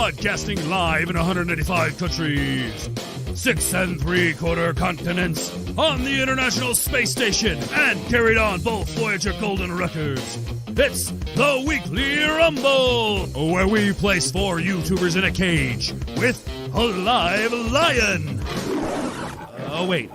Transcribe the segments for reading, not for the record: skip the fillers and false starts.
Broadcasting live in 185 countries, 6 3/4 continents, on the International Space Station, and carried on both Voyager Golden records. It's the Weekly Rumble, where we place 4 YouTubers in a cage with a live lion. Oh wait,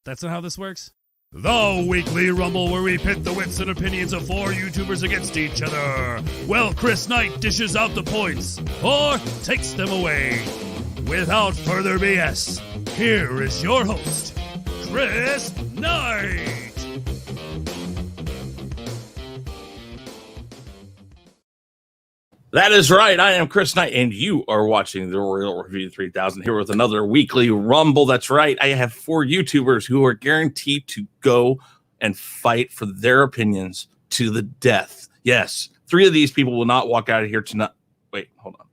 that's not how this works? The Weekly Rumble, where we pit the wits and opinions of 4 YouTubers against each other. Well, chrisknight dishes out the points, or takes them away. Without further BS, here is your host, chrisknight. That is right. I am chrisknight, and you are watching the Royal Review 3000 here with another Weekly Rumble. That's right. I have 4 YouTubers who are guaranteed to go and fight for their opinions to the death. Yes, 3 of these people will not walk out of here tonight. Wait, hold on.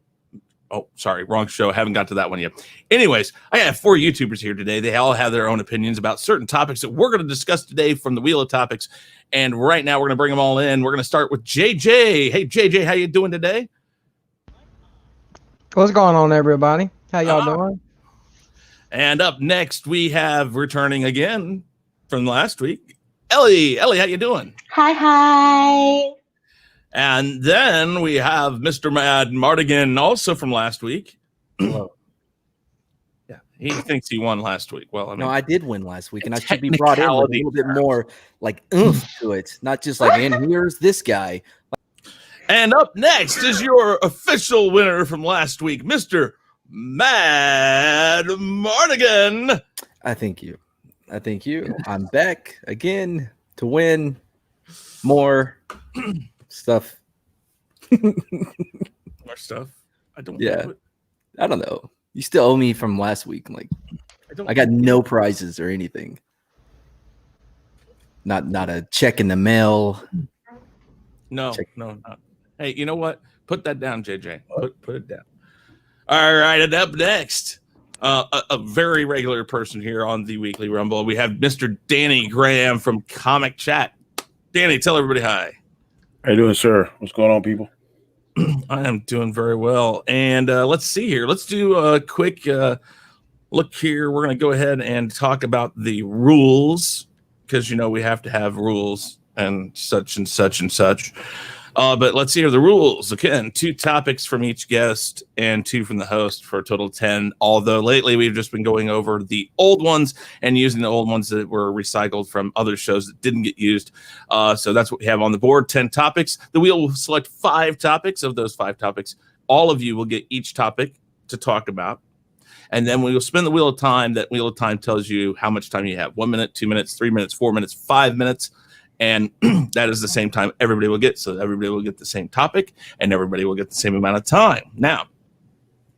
Oh, sorry, wrong show. Haven't got to that one yet. Anyways, I have 4 YouTubers here today. They all have their own opinions about certain topics that we're going to discuss today from the Wheel of Topics. And right now, we're going to bring them all in. We're going to start with JJ. Hey, JJ, how you doing today? What's going on, everybody? How y'all doing? And up next, we have returning again from last week, Ellie. Ellie, how you doing? Hi. And then we have Mr. Martigan, also from last week. Hello. Yeah, he thinks he won last week. Well, I mean, no, I did win last week, and I should be brought in with a little bit more like oomph to it, not just like, and here's this guy. And up next is your official winner from last week, Mr. Mad Martigan. I thank you. I'm back again to win more stuff. More stuff? I don't know. I don't know. You still owe me from last week. Like, I got no prizes or anything. Not a check in the mail. No, not. Hey, you know what? Put that down, JJ. Put it down. All right, and up next, a very regular person here on the Weekly Rumble. We have Mr. Danny Graham from Comic Chat. Danny, tell everybody hi. How you doing, sir? What's going on, people? I am doing very well. And let's see here. Let's do a quick look here. We're going to go ahead and talk about the rules because, you know, we have to have rules and such and such and such. But let's see here the rules. Again, 2 topics from each guest and 2 from the host for a total of 10. Although lately we've just been going over the old ones and using the old ones that were recycled from other shows that didn't get used. So that's what we have on the board, 10 topics. The wheel will select 5 topics. Of those 5 topics, all of you will get each topic to talk about. And then we will spin the Wheel of Time. That Wheel of Time tells you how much time you have. 1 minute, 2 minutes, 3 minutes, 4 minutes, 5 minutes. And that is the same time everybody will get. So everybody will get the same topic and everybody will get the same amount of time. Now,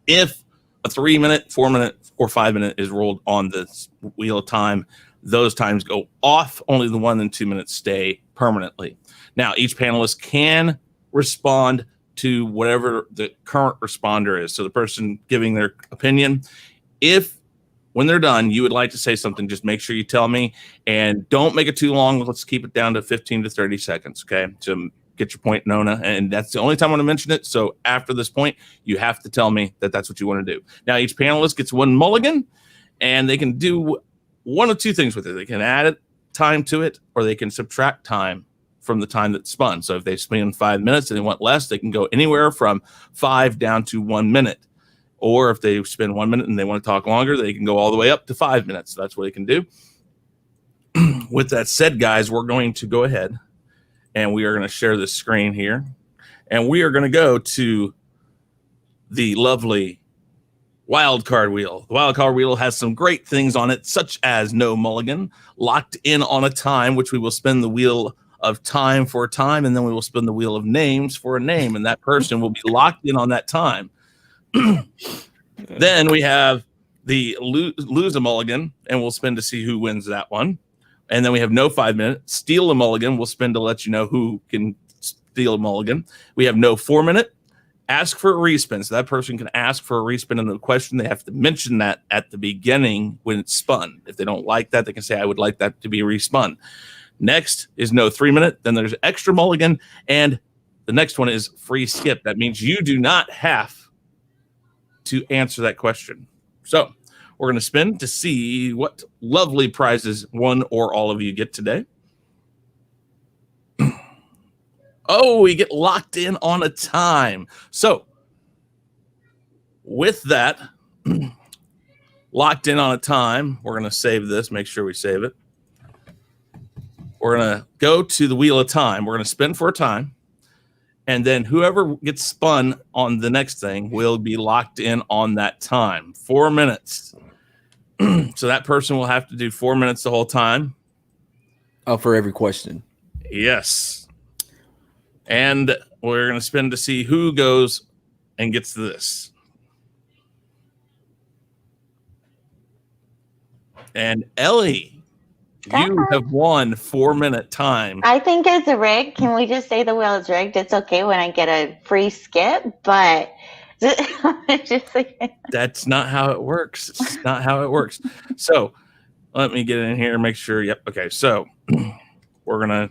if a 3 minute, 4 minute, or 5 minute is rolled on the Wheel of Time, those times go off. Only the 1 and 2 minutes stay permanently. Now, each panelist can respond to whatever the current responder is. So the person giving their opinion, if when they're done, you would like to say something, just make sure you tell me and don't make it too long. Let's keep it down to 15 to 30 seconds. Okay. To get your point, Nona. And that's the only time I want to mention it. So after this point, you have to tell me that that's what you want to do. Now, each panelist gets 1 mulligan and they can do 1 of 2 things with it. They can add time to it or they can subtract time from the time that's spun. So if they spend 5 minutes and they want less, they can go anywhere from 5 down to 1 minute. Or if they spend 1 minute and they want to talk longer, they can go all the way up to 5 minutes. So that's what they can do. With that said, guys, we're going to go ahead and we are going to share this screen here. And we are going to go to the lovely wildcard wheel. The wildcard wheel has some great things on it, such as no mulligan, locked in on a time, which we will spin the wheel of time for a time, and then we will spin the wheel of names for a name, and that person will be locked in on that time. Then we have the lose a mulligan, and we'll spin to see who wins that one. And then we have no 5 minutes. Steal a mulligan. We'll spin to let you know who can steal a mulligan. We have no 4 minute. Ask for a respin. So that person can ask for a respin in the question. They have to mention that at the beginning when it's spun. If they don't like that, they can say, I would like that to be respun. Next is no 3 minute. Then there's extra mulligan. And the next one is free skip. That means you do not have to answer that question. So we're going to spin to see what lovely prizes one or all of you get today. Oh, we get locked in on a time. So with that, locked in on a time, we're going to save this. Make sure we save it. We're going to go to the wheel of time. We're going to spin for a time. And then whoever gets spun on the next thing will be locked in on that time. 4 minutes. So that person will have to do 4 minutes the whole time. Oh, for every question. Yes. And we're going to spin to see who goes and gets this. And Ellie, you have won 4 minute time. I think it's rigged. Can we just say the wheel is rigged? It's okay when I get a free skip, but just like That's not how it works. It's not how it works. So let me get in here and make sure. Yep. Okay. So we're going to.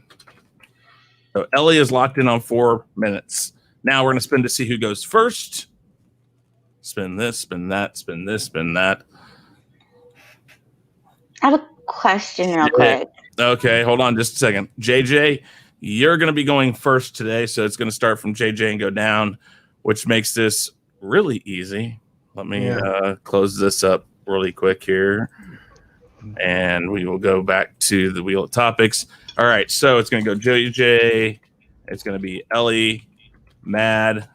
So Ellie is locked in on 4 minutes. Now we're going to spin to see who goes first. Spin this, spin that, spin this, spin that. I have a question real quick. Okay, hold on just a second. JJ, you're going to be going first today, so it's going to start from JJ and go down, which makes this really easy. Let me close this up really quick here, and we will go back to the wheel of topics. All right, so it's going to go JJ, it's going to be Ellie, Mad,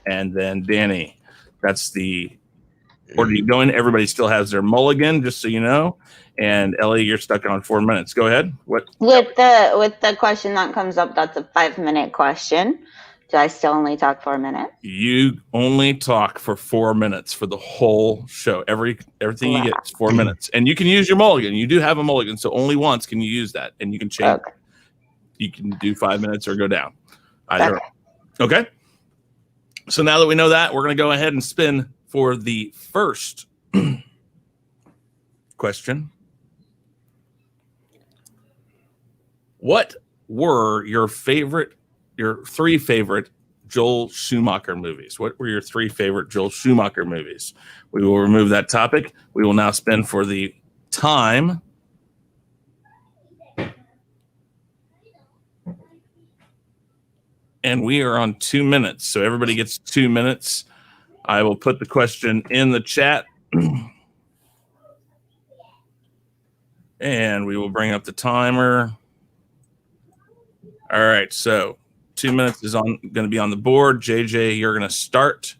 and then Danny. That's the order you go in. Everybody still has their mulligan, just so you know. And Ellie, you're stuck on 4 minutes. Go ahead. What With the question that comes up, that's a 5 minute question. Do I still only talk 4 minutes? You only talk for 4 minutes for the whole show. Everything you get is 4 minutes. And you can use your mulligan. You do have a mulligan, so only once can you use that. And you can change. Okay. You can do 5 minutes or go down. Either. Okay. So now that we know that, we're going to go ahead and spin for the first question. What were your three favorite Joel Schumacher movies? What were your three favorite Joel Schumacher movies? We will remove that topic. We will now spin for the time. And we are on 2 minutes. So everybody gets 2 minutes. I will put the question in the chat. And we will bring up the timer. All right, so 2 minutes is going to be on the board. JJ, you're going to start.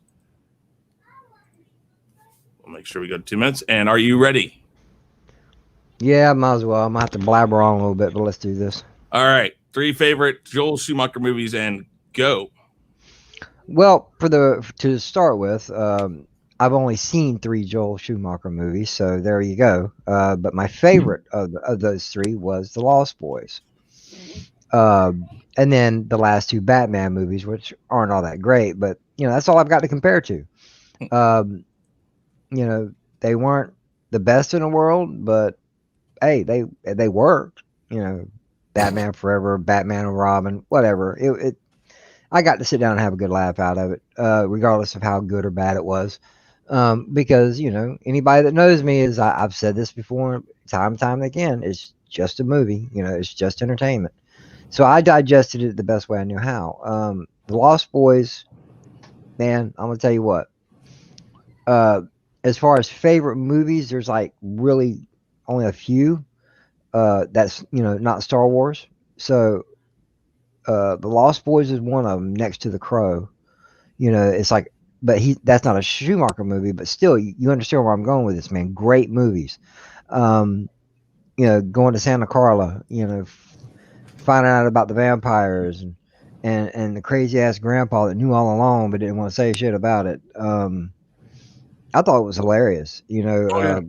We'll make sure we go to 2 minutes. And are you ready? Yeah, might as well. I'm going to have to blabber on a little bit, but let's do this. All right, three favorite Joel Schumacher movies, and go. Well, to start with, I've only seen 3 Joel Schumacher movies, so there you go. But my favorite of those 3 was The Lost Boys. And then the last 2 Batman movies, which aren't all that great, but that's all I've got to compare to. They weren't the best in the world, but hey, they worked. Batman Forever, Batman and Robin, whatever. I got to sit down and have a good laugh out of it, regardless of how good or bad it was. Because anybody that knows me I've said this before, time and time again, it's just a movie. It's just entertainment. So I digested it the best way I knew how. The Lost Boys, man, I'm gonna tell you what. As far as favorite movies, there's like really only a few. That's not Star Wars. So The Lost Boys is one of them, next to The Crow. It's like, but that's not a Schumacher movie, but still, you understand where I'm going with this, man. Great movies. Going to Santa Carla, finding out about the vampires and the crazy ass grandpa that knew all along but didn't want to say shit about it. I thought it was hilarious, but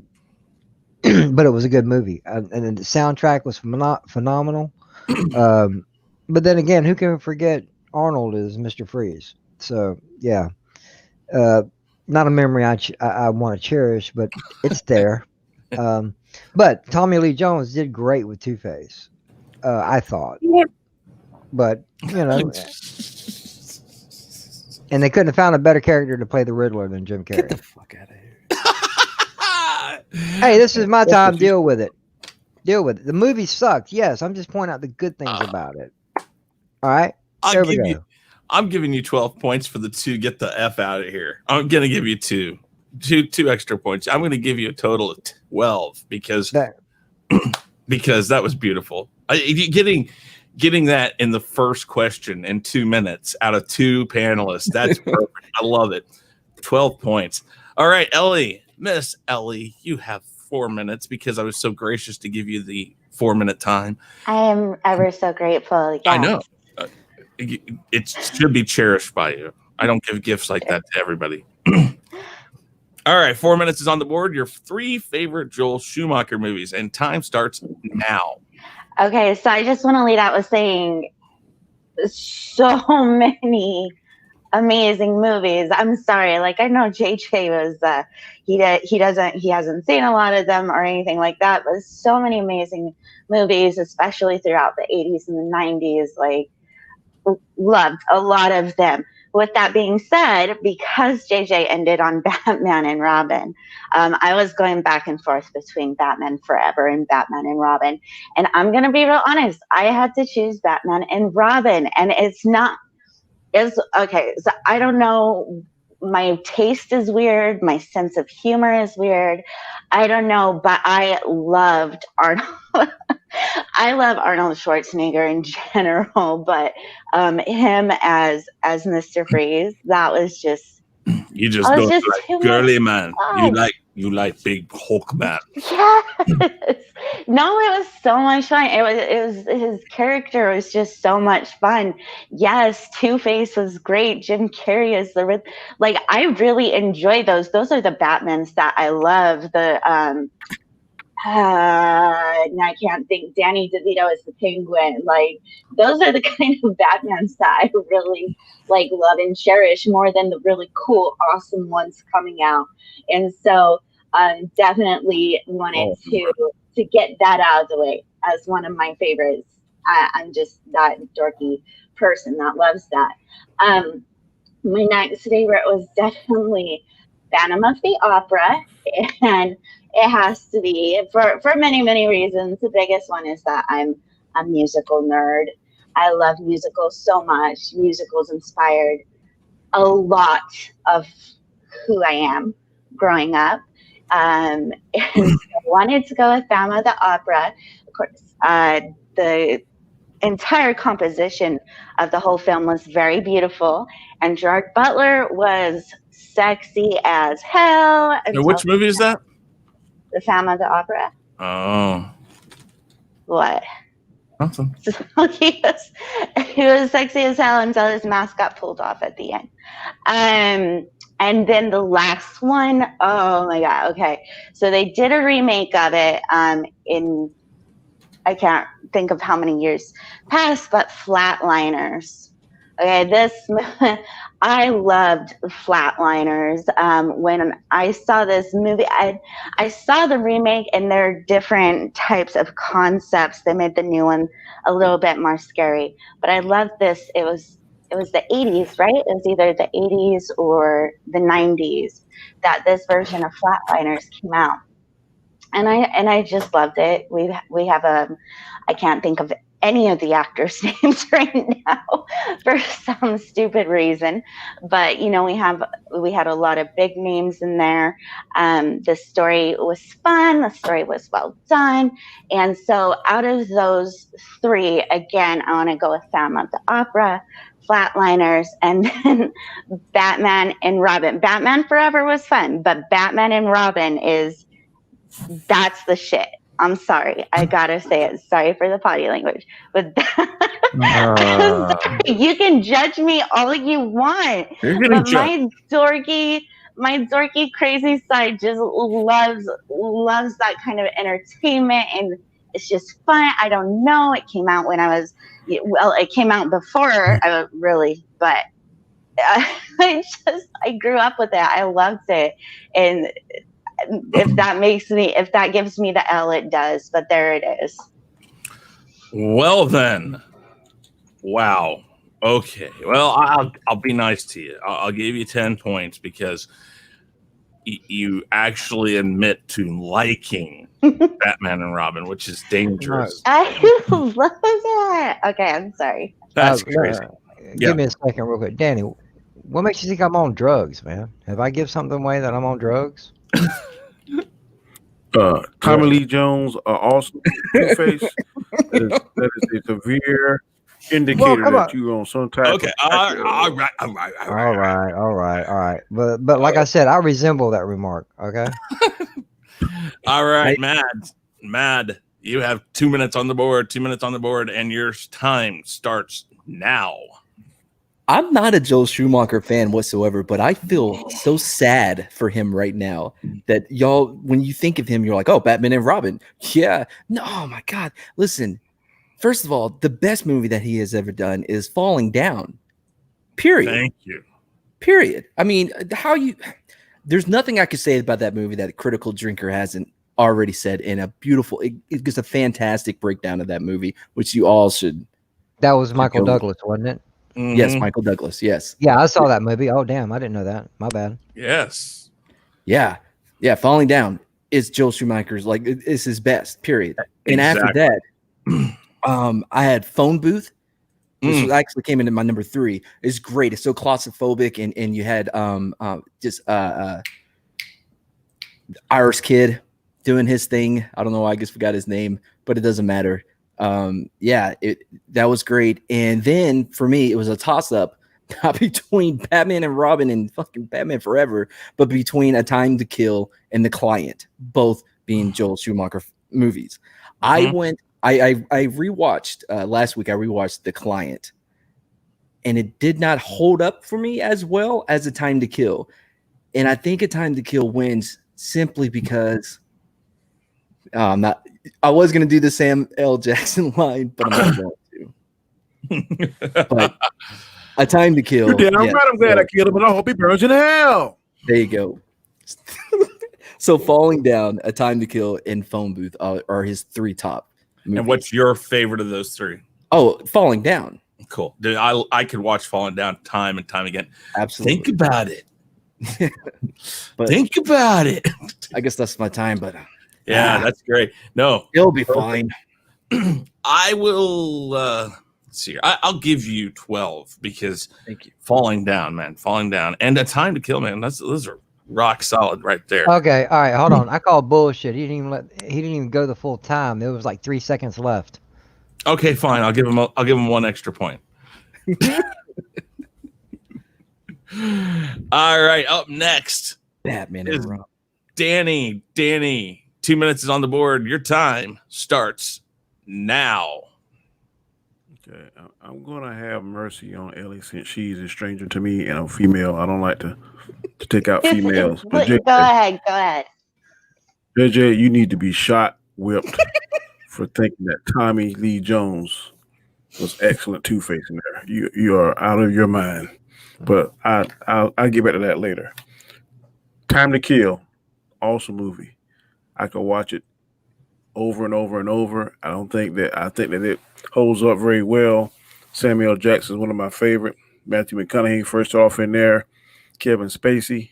it was a good movie, and the soundtrack was phenomenal. But then again, who can forget Arnold as Mr. Freeze? So yeah, not a memory I want to cherish, but it's there. But Tommy Lee Jones did great with Two-Face. I thought, but And they couldn't have found a better character to play the Riddler than Jim Carrey. Get the fuck out of here. Hey, this is my time. Deal with it. Deal with it. The movie sucked. Yes, I'm just pointing out the good things about it. All right. I'm giving you 12 points for the 2. Get the F out of here. I'm gonna give you two extra points. I'm gonna give you a total of 12 because that was beautiful. Getting that in the first question in 2 minutes out of 2 panelists. That's perfect. I love it. 12 points. All right, Ellie, Miss Ellie, you have 4 minutes because I was so gracious to give you the 4-minute time. I am ever so grateful. Yes. I know. It should be cherished by you. I don't give gifts like that to everybody. All right, 4 minutes is on the board. Your 3 favorite Joel Schumacher movies, and time starts now. Okay, so I just want to lead out with saying so many amazing movies. I'm sorry, like I know JJ was he hasn't seen a lot of them or anything like that, but so many amazing movies, especially throughout the 80s and the 90s. Like loved a lot of them. With that being said, because JJ ended on Batman and Robin, I was going back and forth between Batman Forever and Batman and Robin. And I'm going to be real honest. I had to choose Batman and Robin. And it's okay. So I don't know. My taste is weird. My sense of humor is weird. I don't know, but I loved Arnold. I love Arnold Schwarzenegger in general, but him as Mr. Freeze, that was just you just don't like girly man. You like big Hulk man. Yes. No, it was so much fun. It was his character was just so much fun. Yes, Two-Face was great. Jim Carrey is I really enjoy those. Those are the Batmans that I love. Now I can't think. Danny DeVito is the Penguin. Like those are the kind of Batmans that I really love and cherish more than the really cool, awesome ones coming out. And so, definitely wanted to get that out of the way as one of my favorites. I'm just that dorky person that loves that. My next favorite was definitely Phantom of the Opera, and it has to be for many, many reasons. The biggest one is that I'm a musical nerd. I love musicals so much. Musicals inspired a lot of who I am growing up. And I wanted to go with Phantom of the Opera. Of course, the entire composition of the whole film was very beautiful, and Gerard Butler was sexy as hell. Now, which movie is that? The Phantom of the Opera. Oh. What? Awesome. he was sexy as hell until his mask got pulled off at the end. And then the last one, oh my God. Okay. So they did a remake of it in, I can't think of how many years past, but Flatliners. Okay, I loved Flatliners. When I saw this movie, I saw the remake, and there are different types of concepts. They made the new one a little bit more scary, but I loved this. It was the 80s, right? It was either the 80s or the 90s that this version of Flatliners came out, and I just loved it. We have I can't think of any of the actors' names right now for some stupid reason, but we had a lot of big names in there. The story was fun. The story was well done, and so out of those 3, again, I want to go with Phantom of the Opera, Flatliners, and then Batman and Robin. Batman Forever was fun, but Batman and Robin that's the shit. I'm sorry. I gotta say it. Sorry for the potty language. But you can judge me all you want. But my dorky, crazy side just loves that kind of entertainment, and it's just fun. I don't know. It came out when it came out before, but I grew up with it. I loved it. And if that gives me the L, it does, but there it is. Well then, wow. Okay, well, I'll be nice to you. I'll give you 10 points because you actually admit to liking Batman and Robin, which is dangerous. I love that. Okay, I'm sorry. That's crazy. Give me a second, real quick, Danny. What makes you think I'm on drugs, man? Have I give something away that I'm on drugs? Tommy Lee Jones, awesome Two-Face. That is a severe indicator that you're on some type. Okay, all right. But like I said, I resemble that remark. Okay. All right, Mad. You have 2 minutes on the board. 2 minutes on the board, and your time starts now. I'm not a Joel Schumacher fan whatsoever, but I feel so sad for him right now that y'all, when you think of him, you're like, oh, Batman and Robin. Yeah. No, oh my God. Listen, first of all, the best movie that he has ever done is Falling Down. Period. Thank you. Period. I mean, there's nothing I could say about that movie that a critical drinker hasn't already said in a beautiful, it gives a fantastic breakdown of that movie, which you all should. That was Michael Douglas, wasn't it? Mm-hmm. Yes, Michael Douglas. Yes. Yeah, I saw that movie. Oh, damn. I didn't know that. My bad. Yes. Yeah. Falling Down is Joel Schumacher's, like, it's his best, period. And after that, I had Phone Booth. This actually came into my number 3. It's great. It's so claustrophobic, and you had Irish kid doing his thing. I don't know why I just forgot his name, but it doesn't matter. That was great. And then for me, it was a toss-up, not between Batman and Robin and fucking Batman Forever, but between A Time to Kill and The Client, both being Joel Schumacher movies. Mm-hmm. I rewatched last week. I rewatched The Client, and it did not hold up for me as well as A Time to Kill. And I think A Time to Kill wins simply because I was going to do the Sam L. Jackson line, but I'm not going to. But A Time to Kill. I'm glad I killed him, but I hope he burns in hell. There you go. So Falling Down, A Time to Kill, and Phone Booth are his 3 top movies. And what's your favorite of those 3? Oh, Falling Down. Cool. Dude, I could watch Falling Down time and time again. Absolutely. Think about it. Think about it. I guess that's my time, but yeah, that's great. No, it'll be fine. I will. Let's see here. I'll give you 12 because thank you. Falling Down, and A Time to Kill, man. Those are rock solid right there. Okay, all right, hold on. I call bullshit. He didn't even go the full time. There was like 3 seconds left. Okay, fine. I'll give him 1 extra point. All right, up next, Batman is and Robin. Danny. 2 minutes is on the board. Your time starts now. Okay, I'm gonna have mercy on Ellie since she's a stranger to me and a female. I don't like to take out females. But go ahead. JJ, you need to be shot, whipped for thinking that Tommy Lee Jones was excellent Two-Face in there. You are out of your mind. But I'll get back to that later. Time to Kill, awesome movie. I could watch it over and over and over. I think that it holds up very well. Samuel Jackson is one of my favorite. Matthew McConaughey first off in there. Kevin Spacey,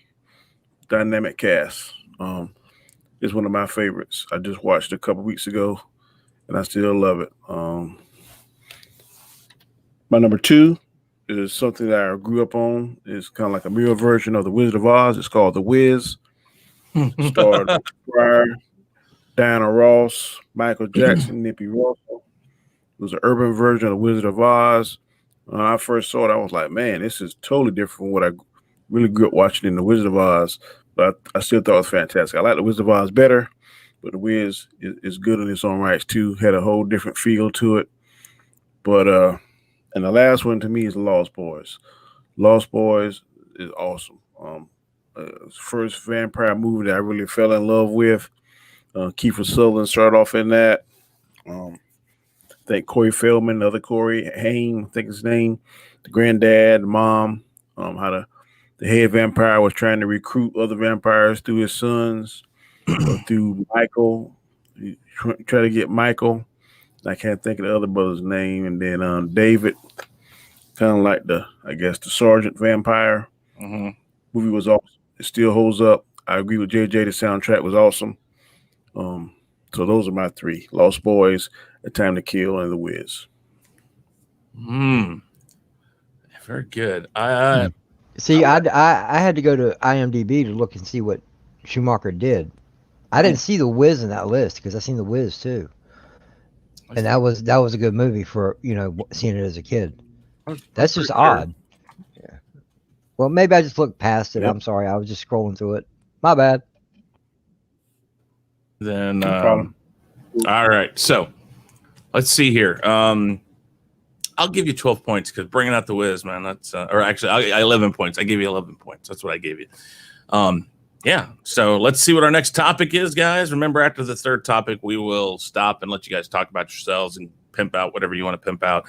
dynamic cast. It's one of my favorites. I just watched it a couple weeks ago, and I still love it. My number 2 is something that I grew up on. It's kind of like a mirror version of The Wizard of Oz. It's called The Wiz. Starred Pryor, Diana Ross, Michael Jackson, Nippy Russell. It was an urban version of The Wizard of Oz. When I first saw it, I was like, man, this is totally different from what I really grew up watching in The Wizard of Oz. But I still thought it was fantastic. I like The Wizard of Oz better, but The Wiz is good in its own rights too. Had a whole different feel to it. But and the last one to me is Lost Boys. Lost Boys is awesome. First vampire movie that I really fell in love with. Kiefer Sutherland started off in that. I think Corey Feldman, the other Corey Haim, I think his name, the granddad, the mom, how the head vampire was trying to recruit other vampires through his sons, or through Michael. He try to get Michael. I can't think of the other brother's name. And then David. kind of like the Sergeant Vampire movie was awesome. It still holds up. I agree with JJ. The soundtrack was awesome. So those are my three: Lost Boys, A Time to Kill, and The Wiz. Very good. See, I had to go to IMDb to look and see what Schumacher did. I didn't see The Wiz in that list because I seen The Wiz too, and that was a good movie for seeing it as a kid. That's just odd. Yeah. Well, maybe I just looked past it. Yep. I'm sorry. I was just scrolling through it. My bad. Then, No problem. all right. So let's see here. I'll give you 12 points because bringing out The Wiz, man. That's or actually, 11 points. I gave you 11 points. That's what I gave you. Yeah. So let's see what our next topic is, guys. Remember, after the third topic, we will stop and let you guys talk about yourselves and pimp out whatever you want to pimp out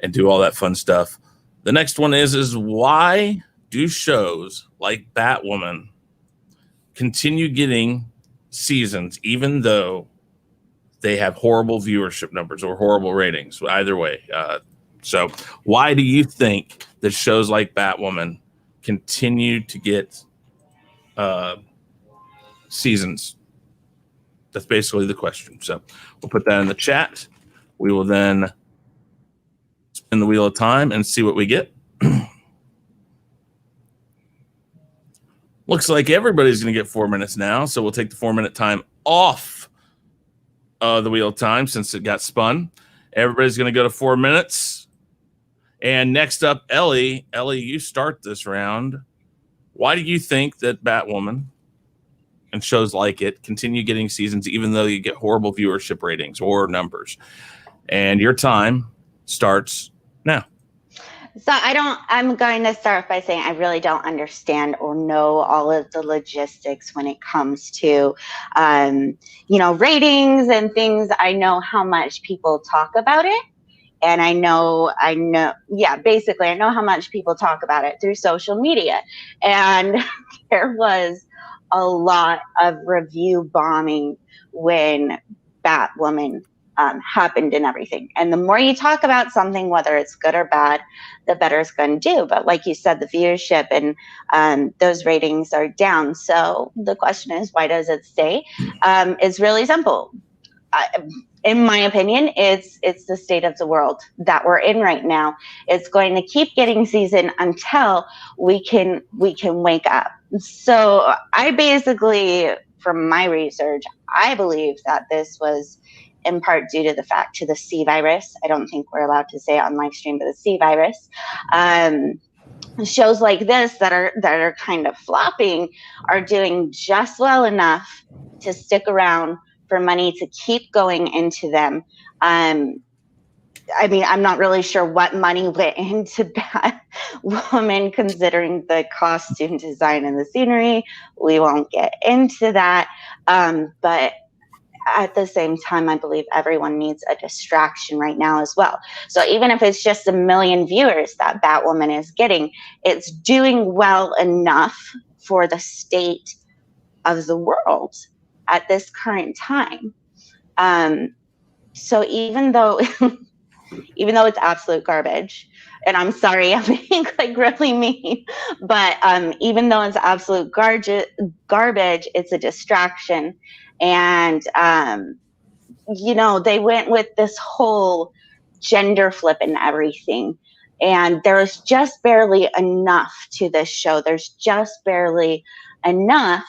and do all that fun stuff. The next one is why do shows like Batwoman continue getting seasons even though they have horrible viewership numbers or horrible ratings? Either way. So why do you think that shows like Batwoman continue to get seasons? That's basically the question. So we'll put that in the chat. We will then spin the wheel of time and see what we get. Looks like everybody's going to get 4 minutes now, so we'll take the 4-minute time off the wheel of time since it got spun. Everybody's going to go to 4 minutes. And next up, Ellie. Ellie, you start this round. Why do you think that Batwoman and shows like it continue getting seasons even though you get horrible viewership ratings or numbers? And your time starts now. So I'm going to start by saying I really don't understand or know all of the logistics when it comes to, ratings and things. I know how much people talk about it. And I know, basically I know how much people talk about it through social media. And there was a lot of review bombing when Batwoman happened and everything. And the more you talk about something, whether it's good or bad, the better it's going to do. But like you said, the viewership and those ratings are down. So the question is, why does it stay? It's really simple. In my opinion, it's the state of the world that we're in right now. It's going to keep getting season until we can wake up. So I basically, from my research, I believe that this was in part due to the C virus. I don't think we're allowed to say it on live stream, but the C virus. Shows like this that are kind of flopping are doing just well enough to stick around for money to keep going into them. I'm not really sure what money went into Batwoman considering the costume design and the scenery. We won't get into that. But at the same time, I believe everyone needs a distraction right now as well. So even if it's just 1 million viewers that Batwoman is getting, it's doing well enough for the state of the world at this current time. So even though it's absolute garbage, and I'm sorry, I'm being really mean, but even though it's absolute garbage, it's a distraction. And, they went with this whole gender flip and everything. And there's just barely enough to this show. There's just barely enough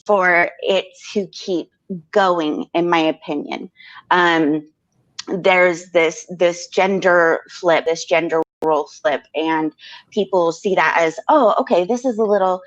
for it to keep going, in my opinion. There's this gender flip, this gender role flip, and people see that as, oh, okay, this is a little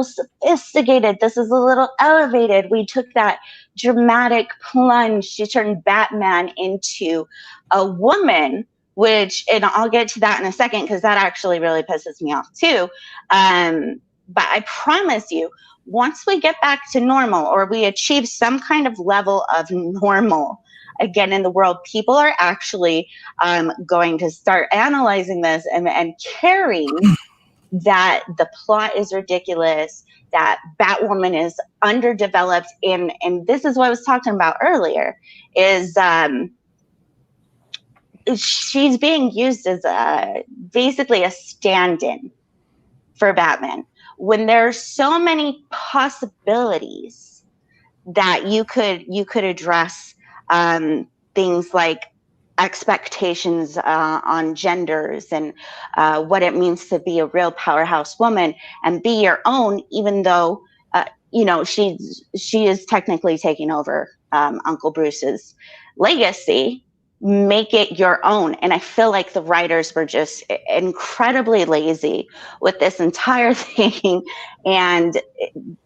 sophisticated, this is a little elevated. We took that dramatic plunge to turn Batman into a woman, which, and I'll get to that in a second because that actually really pisses me off too. But I promise you, once we get back to normal, or we achieve some kind of level of normal again in the world, people are actually going to start analyzing this and caring that the plot is ridiculous, that Batwoman is underdeveloped, and this is what I was talking about earlier, is she's being used as basically a stand-in for Batman, when there's so many possibilities that you could address things like expectations on genders and what it means to be a real powerhouse woman and be your own, even though she is technically taking over Uncle Bruce's legacy. Make it your own. And I feel like the writers were just incredibly lazy with this entire thing. And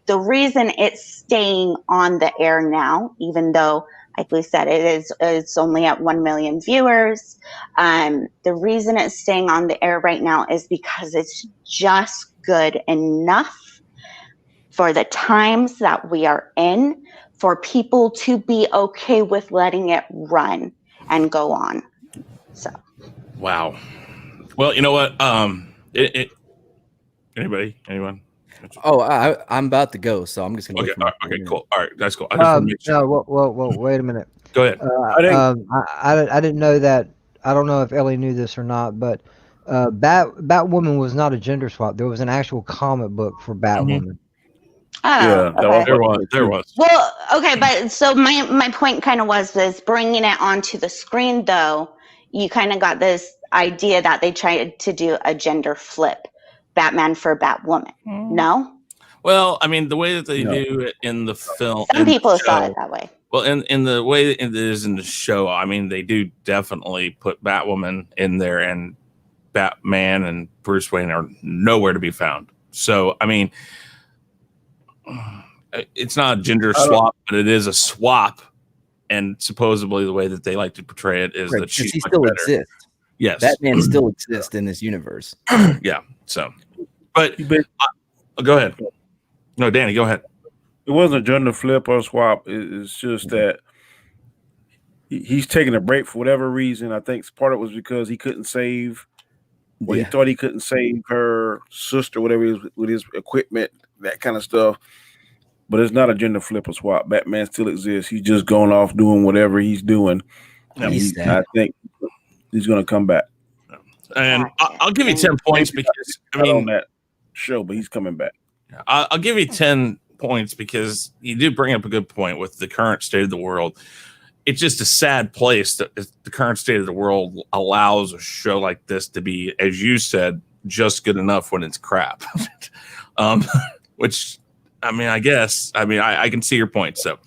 the reason it's staying on the air now, even though, like we said, it's only at 1 million viewers. The reason it's staying on the air right now is because it's just good enough for the times that we are in, for people to be okay with letting it run and go on. So, wow. Well, you know what? Anyone? Oh, I'm about to go, so I'm just gonna. Okay. Okay. Cool. All right. That's cool. I just want to make sure. No, well, wait a minute. Go ahead. I didn't know that. I don't know if Ellie knew this or not, but Batwoman was not a gender swap. There was an actual comic book for Batwoman. oh, okay. There was. Well, okay, but so my point kind of was bringing it onto the screen, though. You kind of got this idea that they tried to do a gender flip, Batman for Batwoman. No? Well, I mean, the way that they do it in the film. Some people saw it that way. Well, in the way it is in the show, I mean, they do definitely put Batwoman in there, and Batman and Bruce Wayne are nowhere to be found. So, I mean, it's not a gender swap, but it is a swap. And supposedly the way that they like to portray it is that she still exists. Yes. Batman still exists in this universe. Yeah. So, but go ahead. No, Danny, go ahead. It wasn't a gender flip or swap. It's just that he's taking a break for whatever reason. I think part of it was because he couldn't save, or he thought he couldn't save her sister, whatever it is, with his equipment, that kind of stuff. But it's not a gender flip or swap. Batman still exists. He's just going off doing whatever he's doing. I think he's going to come back. And I'll give you 10 points because on that show, but he's coming back. I'll give you 10 points because you do bring up a good point with the current state of the world. It's just a sad place that the current state of the world allows a show like this to be, as you said, just good enough when it's crap. Which, I mean, I can see your point. So,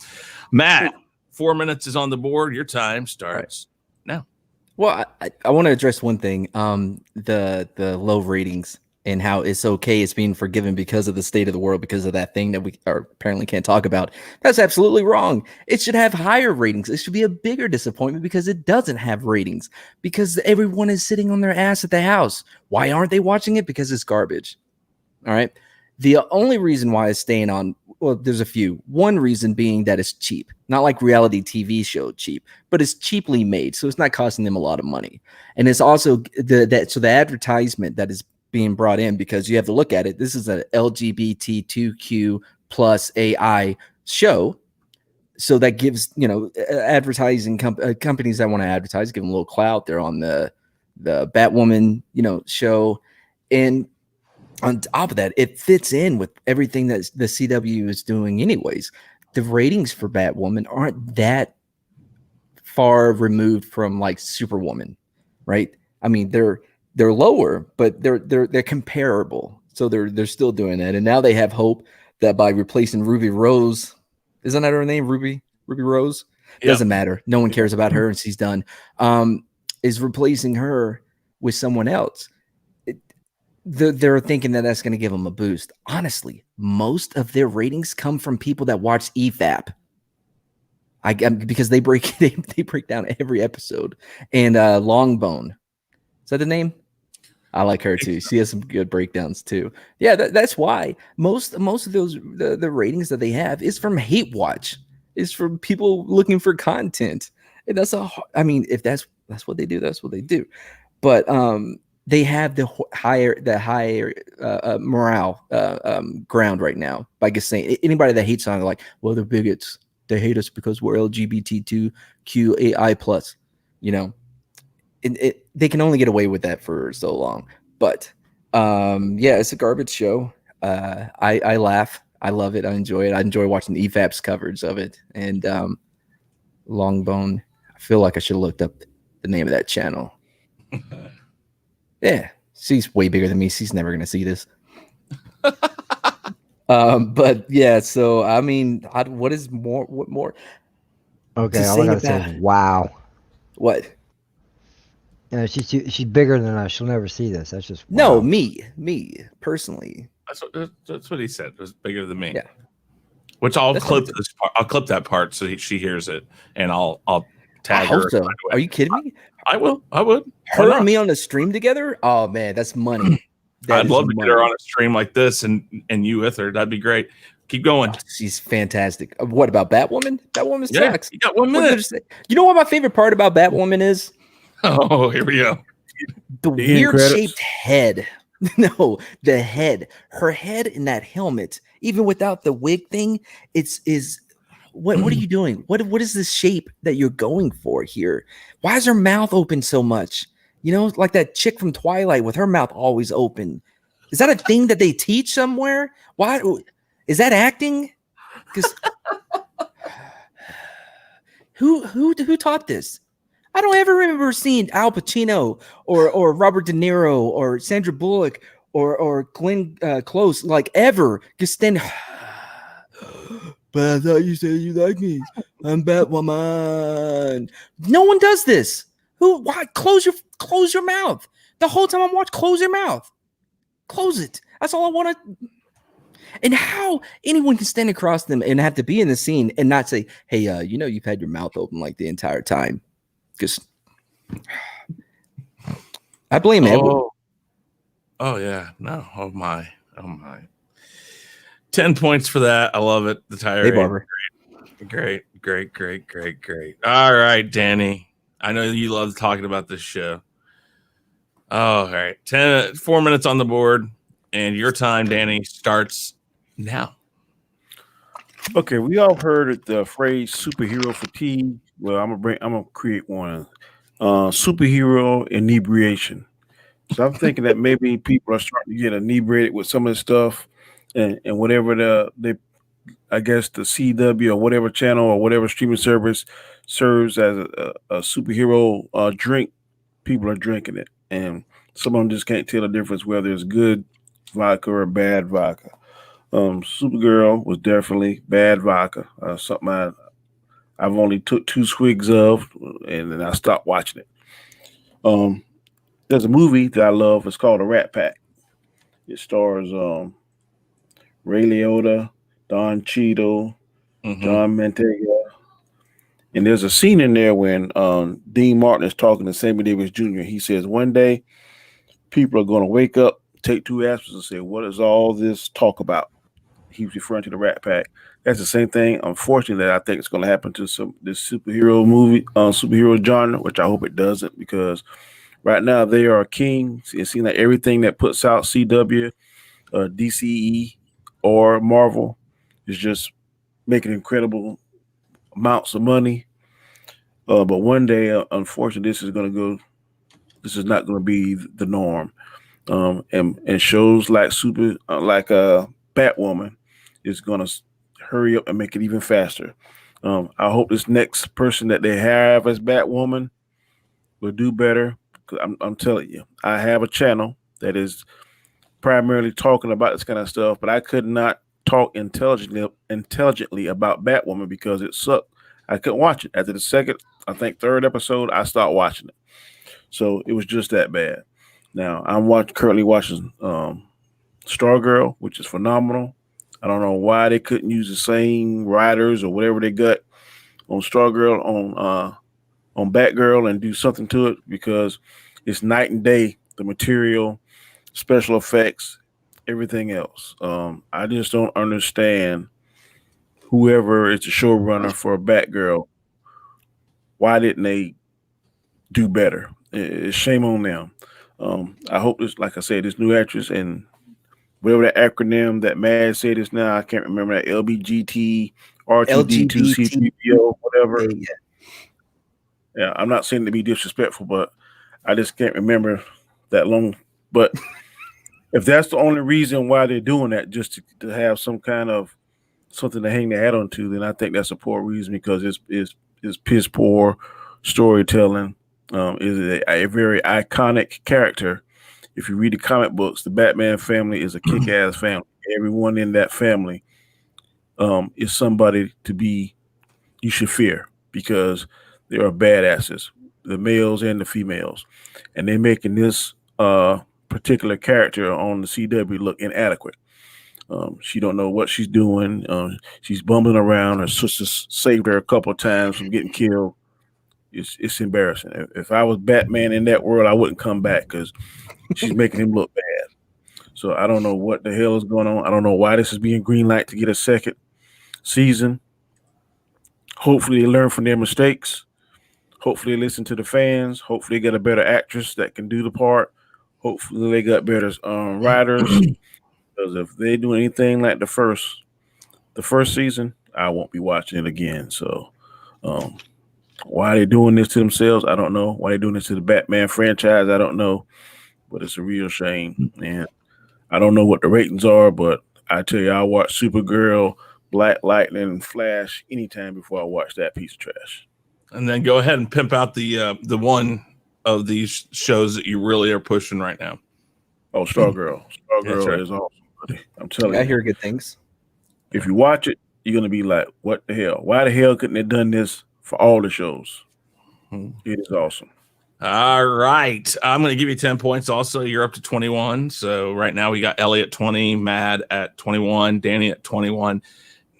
Matt, 4 minutes is on the board. Your time starts now. Well, I want to address one thing. The low ratings and how it's okay. It's being forgiven because of the state of the world, because of that thing that we apparently can't talk about. That's absolutely wrong. It should have higher ratings. It should be a bigger disappointment because it doesn't have ratings, because everyone is sitting on their ass at the house. Why aren't they watching it? Because it's garbage. All right. The only reason why it's staying on, well, there's a few. One reason being that it's cheap, not like reality TV show cheap, but it's cheaply made, so it's not costing them a lot of money. And it's also the advertisement that is being brought in, because you have to look at it. This is an LGBTQ plus AI show, so that gives advertising companies that want to advertise, give them a little clout. They're on the Batwoman show, and on top of that, it fits in with everything that the CW is doing anyways. The ratings for Batwoman aren't that far removed from like Superwoman, right? I mean, they're lower, but they're comparable. So they're still doing that. And now they have hope that by replacing Ruby Rose, isn't that her name? Ruby Rose? Yep. Doesn't matter. No one cares about her and she's done. Is replacing her with someone else. They're thinking that that's going to give them a boost. Honestly, most of their ratings come from people that watch EFAP. Because they break down every episode. And Longbone, is that the name? I like her too. She has some good breakdowns too. Yeah, that's why most of those the ratings that they have is from hate watch. Is from people looking for content. And if that's what they do, that's what they do. But they have the higher morale ground right now by just saying anybody that hates on it, like, well, they're bigots. They hate us because we're LGBTQAI plus. they can only get away with that for so long. But yeah, it's a garbage show. I laugh. I love it. I enjoy it. I enjoy watching the EFAP's coverage of it. And Longbone, I feel like I should have looked up the name of that channel. Yeah, she's way bigger than me. She's never gonna see this. But yeah, so I mean, what more? Okay, all I gotta say is wow. What? You know, she's bigger than us. She'll never see this. That's just No, wow. me personally. That's what he said. It was bigger than me. Yeah. Which I'll clip this part. I'll clip that part so she hears it, and I'll tag her. So. Are you kidding me? I will. I would. Her and me on the stream together? Oh man, that's money. I'd love to get her on a stream like this and you with her. That'd be great. Keep going. Oh, she's fantastic. What about Batwoman? Batwoman sucks. You got 1 minute. You know what my favorite part about Batwoman is? Oh, here we go. The weird shaped head. No, the head. Her head in that helmet, even without the wig thing, what are you doing? What is this shape that you're going for here? Why is her mouth open so much? You know, like that chick from Twilight with her mouth always open. Is that a thing that they teach somewhere? Why is that acting? Because who taught this? I don't ever remember seeing Al Pacino or Robert De Niro or Sandra Bullock or Glenn Close like ever just stand. But I thought you said you like me. I'm Batwoman. No one does this. Why? Close your mouth. The whole time I'm watching, close your mouth. Close it. That's all I want to. And how anyone can stand across them and have to be in the scene and not say, hey, you know, you've had your mouth open like the entire time. Because I blame Edward. Oh yeah. No. Oh my. 10 points for that. I love it. The tirade. Hey, Barber. Great. All right, Danny. I know you love talking about this show. Oh, all right. 4 minutes on the board, and your time, Danny, starts now. Okay, we all heard the phrase superhero fatigue. Well, I'm gonna create one. Superhero inebriation. So I'm thinking that maybe people are starting to get inebriated with some of this stuff, and whatever I guess the CW or whatever channel or whatever streaming service serves as a superhero drink, people are drinking it, and some of them just can't tell the difference whether it's good vodka or bad vodka. Supergirl was definitely bad vodka. Something I've only took 2 swigs of, and then I stopped watching it. There's a movie that I love. It's called The Rat Pack. It stars Ray Liotta, Don Cheadle, John Mantega. And there's a scene in there when Dean Martin is talking to Sammy Davis Jr. He says, one day people are going to wake up, take 2 aspirins and say, what is all this talk about? He was referring to the Rat Pack. That's the same thing, unfortunately, that I think is going to happen to this superhero movie, superhero genre, which I hope it doesn't, because right now they are kings. It seems like everything that puts out CW, DCE, or Marvel is just making incredible amounts of money. But one day, unfortunately, this is not going to be the norm. And shows like Batwoman is going to hurry up and make it even faster. I hope this next person that they have as Batwoman will do better. I'm telling you, I have a channel that is primarily talking about this kind of stuff, but I could not talk intelligently about Batwoman because it sucked. I couldn't watch it. After the second, I think 3rd episode, I stopped watching it. So it was just that bad. Now I'm currently watching Stargirl, which is phenomenal. I don't know why they couldn't use the same writers or whatever they got on Stargirl on Batgirl and do something to it, because it's night and day, the material, special effects, everything else. I just don't understand whoever is the showrunner for Batgirl. Why didn't they do better? It's shame on them. I hope this, like I said, this new actress and whatever that acronym that Mad said is now, I can't remember that, LBGT, R2D2, C3PO, whatever. Yeah, I'm not saying to be disrespectful, but I just can't remember that long. But if that's the only reason why they're doing that, just to have some kind of something to hang their hat onto, then I think that's a poor reason because it's piss poor storytelling. Is a very iconic character. If you read the comic books, the Batman family is a kick-ass family. Everyone in that family is somebody you should fear because they are badasses, the males and the females, and they're making this particular character on the CW look inadequate. She don't know what she's doing. She's bumbling around. Her sister saved her a couple of times from getting killed. It's embarrassing. If I was Batman in that world, I wouldn't come back because she's making him look bad. So I don't know what the hell is going on. I don't know why this is being greenlight to get a second season. Hopefully they learn from their mistakes. Hopefully they listen to the fans. Hopefully they get a better actress that can do the part. Hopefully they got better writers. Because if they do anything like the first season, I won't be watching it again. So why they doing this to themselves, I don't know. Why they doing this to the Batman franchise, I don't know. But it's a real shame. And I don't know what the ratings are, but I tell you, I'll watch Supergirl, Black Lightning, and Flash anytime before I watch that piece of trash. And then go ahead and pimp out the one of these shows that you really are pushing right now. Oh, Stargirl. Stargirl right. is awesome. I'm telling you. I hear good things. If you watch it, you're going to be like, what the hell? Why the hell couldn't they have done this for all the shows? It is awesome. All right. I'm going to give you 10 points also. You're up to 21. So right now we got Ellie at 20, Mad at 21, Danny at 21.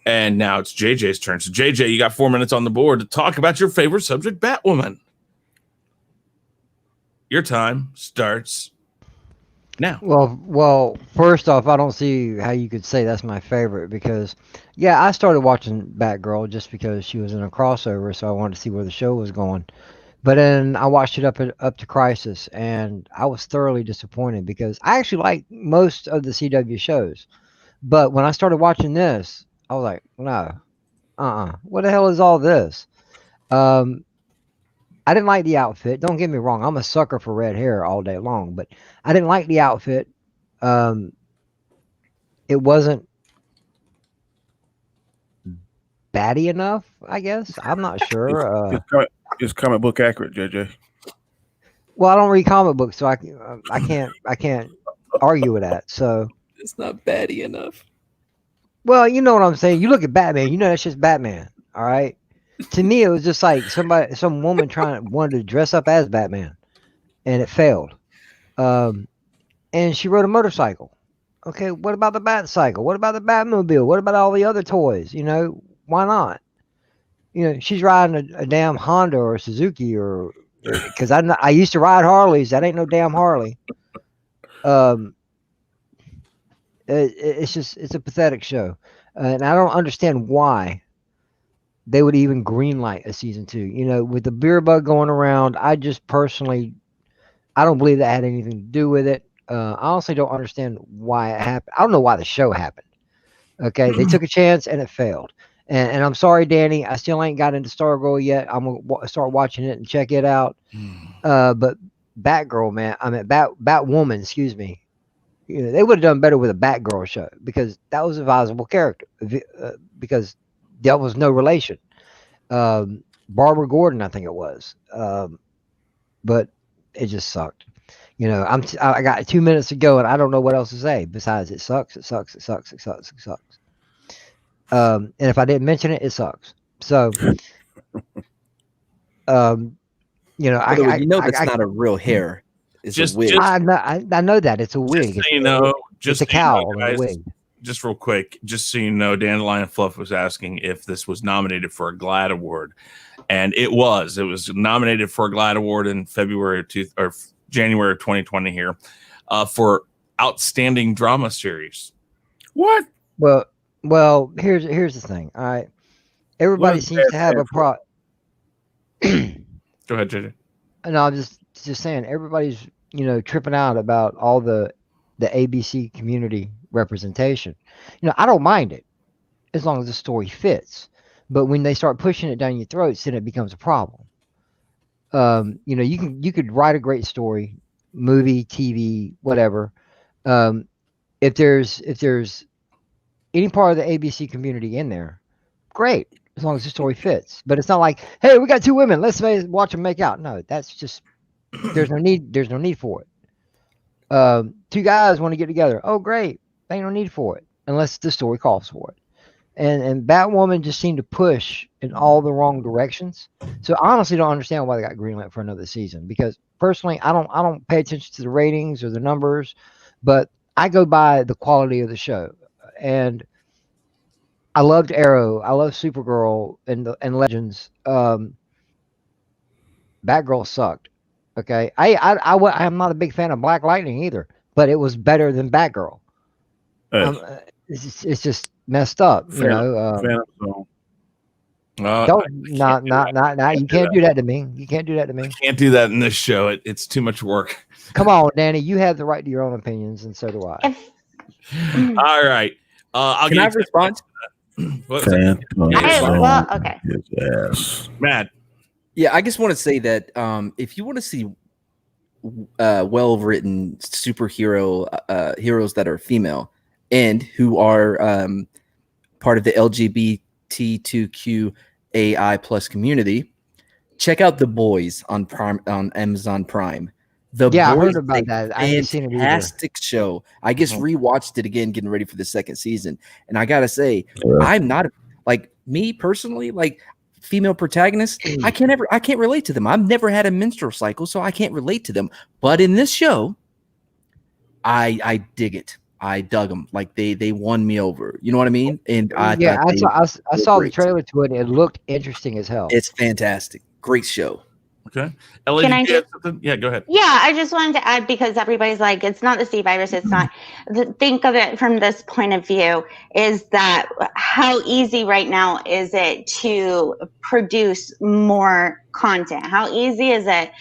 And now it's JJ's turn. So JJ, you got 4 minutes on the board to talk about your favorite subject, Batwoman. Your time starts now. Well, first off, I don't see how you could say that's my favorite because, yeah, I started watching Batgirl just because she was in a crossover, so I wanted to see where the show was going. But then I watched it up to Crisis, and I was thoroughly disappointed because I actually like most of the CW shows. But when I started watching this, I was like, no, what the hell is all this? I didn't like the outfit. Don't get me wrong. I'm a sucker for red hair all day long, but I didn't like the outfit. It wasn't batty enough, I guess. I'm not sure. It's comic book accurate, JJ. Well, I don't read comic books, so I can't argue with that. So It's not batty enough. well, you know what I'm saying. You look at Batman, you know that's just Batman. All right. To me, it was just like some woman wanted to dress up as Batman, and it failed. And she rode a motorcycle. Okay, what about the Batcycle? What about the Batmobile? What about all the other toys? You know, why not? You know, she's riding a damn Honda or a Suzuki or because I used to ride Harleys. That ain't no damn Harley. It's a pathetic show, and I don't understand why they would even greenlight a season 2. You know, with the beer bug going around, I just personally, I don't believe that had anything to do with it. I honestly don't understand why it happened. I don't know why the show happened. Okay, they took a chance and it failed. And I'm sorry, Danny, I still ain't got into Stargirl yet. I'm gonna start watching it and check it out. But Batgirl, man, I mean Batwoman, excuse me. You know, they would have done better with a Batgirl show because that was a viable character. Because there was no relation. Barbara Gordon, I think it was. But it just sucked. You know, I got 2 minutes to go and I don't know what else to say besides it sucks, it sucks, it sucks, it sucks, it sucks. And if I didn't mention it, it sucks. So, you know, that's not a real hair. It's Just- a wig. I know that it's a wig. Just so you know, It's a cowl on a guys, wig. just real quick, just so you know, Dandelion Fluff was asking if this was nominated for a GLAAD award, and it was. It was nominated for a GLAAD award in January of 2020 here for outstanding drama series. What? Well, here's the thing. All right, everybody What seems to have a pro. Go ahead, JJ. No, I'm just saying everybody's tripping out about all the ABC community representation. You know, I don't mind it as long as the story fits. But when they start pushing it down your throats, then it becomes a problem. You know, you could write a great story, movie, TV, whatever. If there's any part of the ABC community in there, great, as long as the story fits. But it's not like, hey, we got two women, let's watch them make out. No, that's just there's no need for it. Two guys want to get together. Oh, great, ain't no need for it unless the story calls for it. And Batwoman just seemed to push in all the wrong directions. So I honestly don't understand why they got greenlit for another season. Because personally, I don't pay attention to the ratings or the numbers, but I go by the quality of the show. And I loved Arrow. I love Supergirl and Legends. Batgirl sucked. Okay, I'm not a big fan of Black Lightning either, but it was better than Batgirl. It's just messed up, you know. Not you can't do that to me. You can't do that to me. I can't do that in this show. It's too much work. Come on, Danny. You have the right to your own opinions, and so do I. All right. Can I respond? Okay. Yes. Matt. Yeah, I just want to say that if you want to see well-written superhero heroes that are female and who are part of the LGBTQAI plus community, check out The Boys on Amazon Prime. The Boys, I heard about that. I haven't seen it either. Fantastic show. I just rewatched it again, getting ready for the second season, and I gotta say, I'm not like me personally, like female protagonists. I can't relate to them. I've never had a menstrual cycle, so I can't relate to them. But in this show, I dig it. I dug them. Like they won me over. You know what I mean? And I saw the trailer to it. And it looked interesting as hell. It's fantastic. Great show. Okay. Ellie, Can I you have something? Yeah, go ahead. Yeah, I just wanted to add, because everybody's like, it's not the C virus. It's not. Think of it from this point of view, is that how easy right now is it to produce more content? How easy is it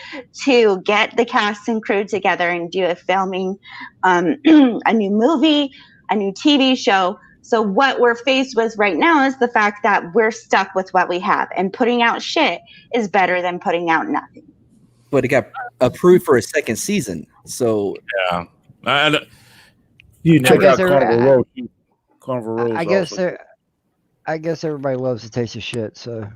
to get the cast and crew together and do a filming, a new movie, a new TV show? So what we're faced with right now is the fact that we're stuck with what we have, and putting out shit is better than putting out nothing. But it got approved for a second season. So yeah, you check out Carnival Road. I guess everybody loves the taste of shit. So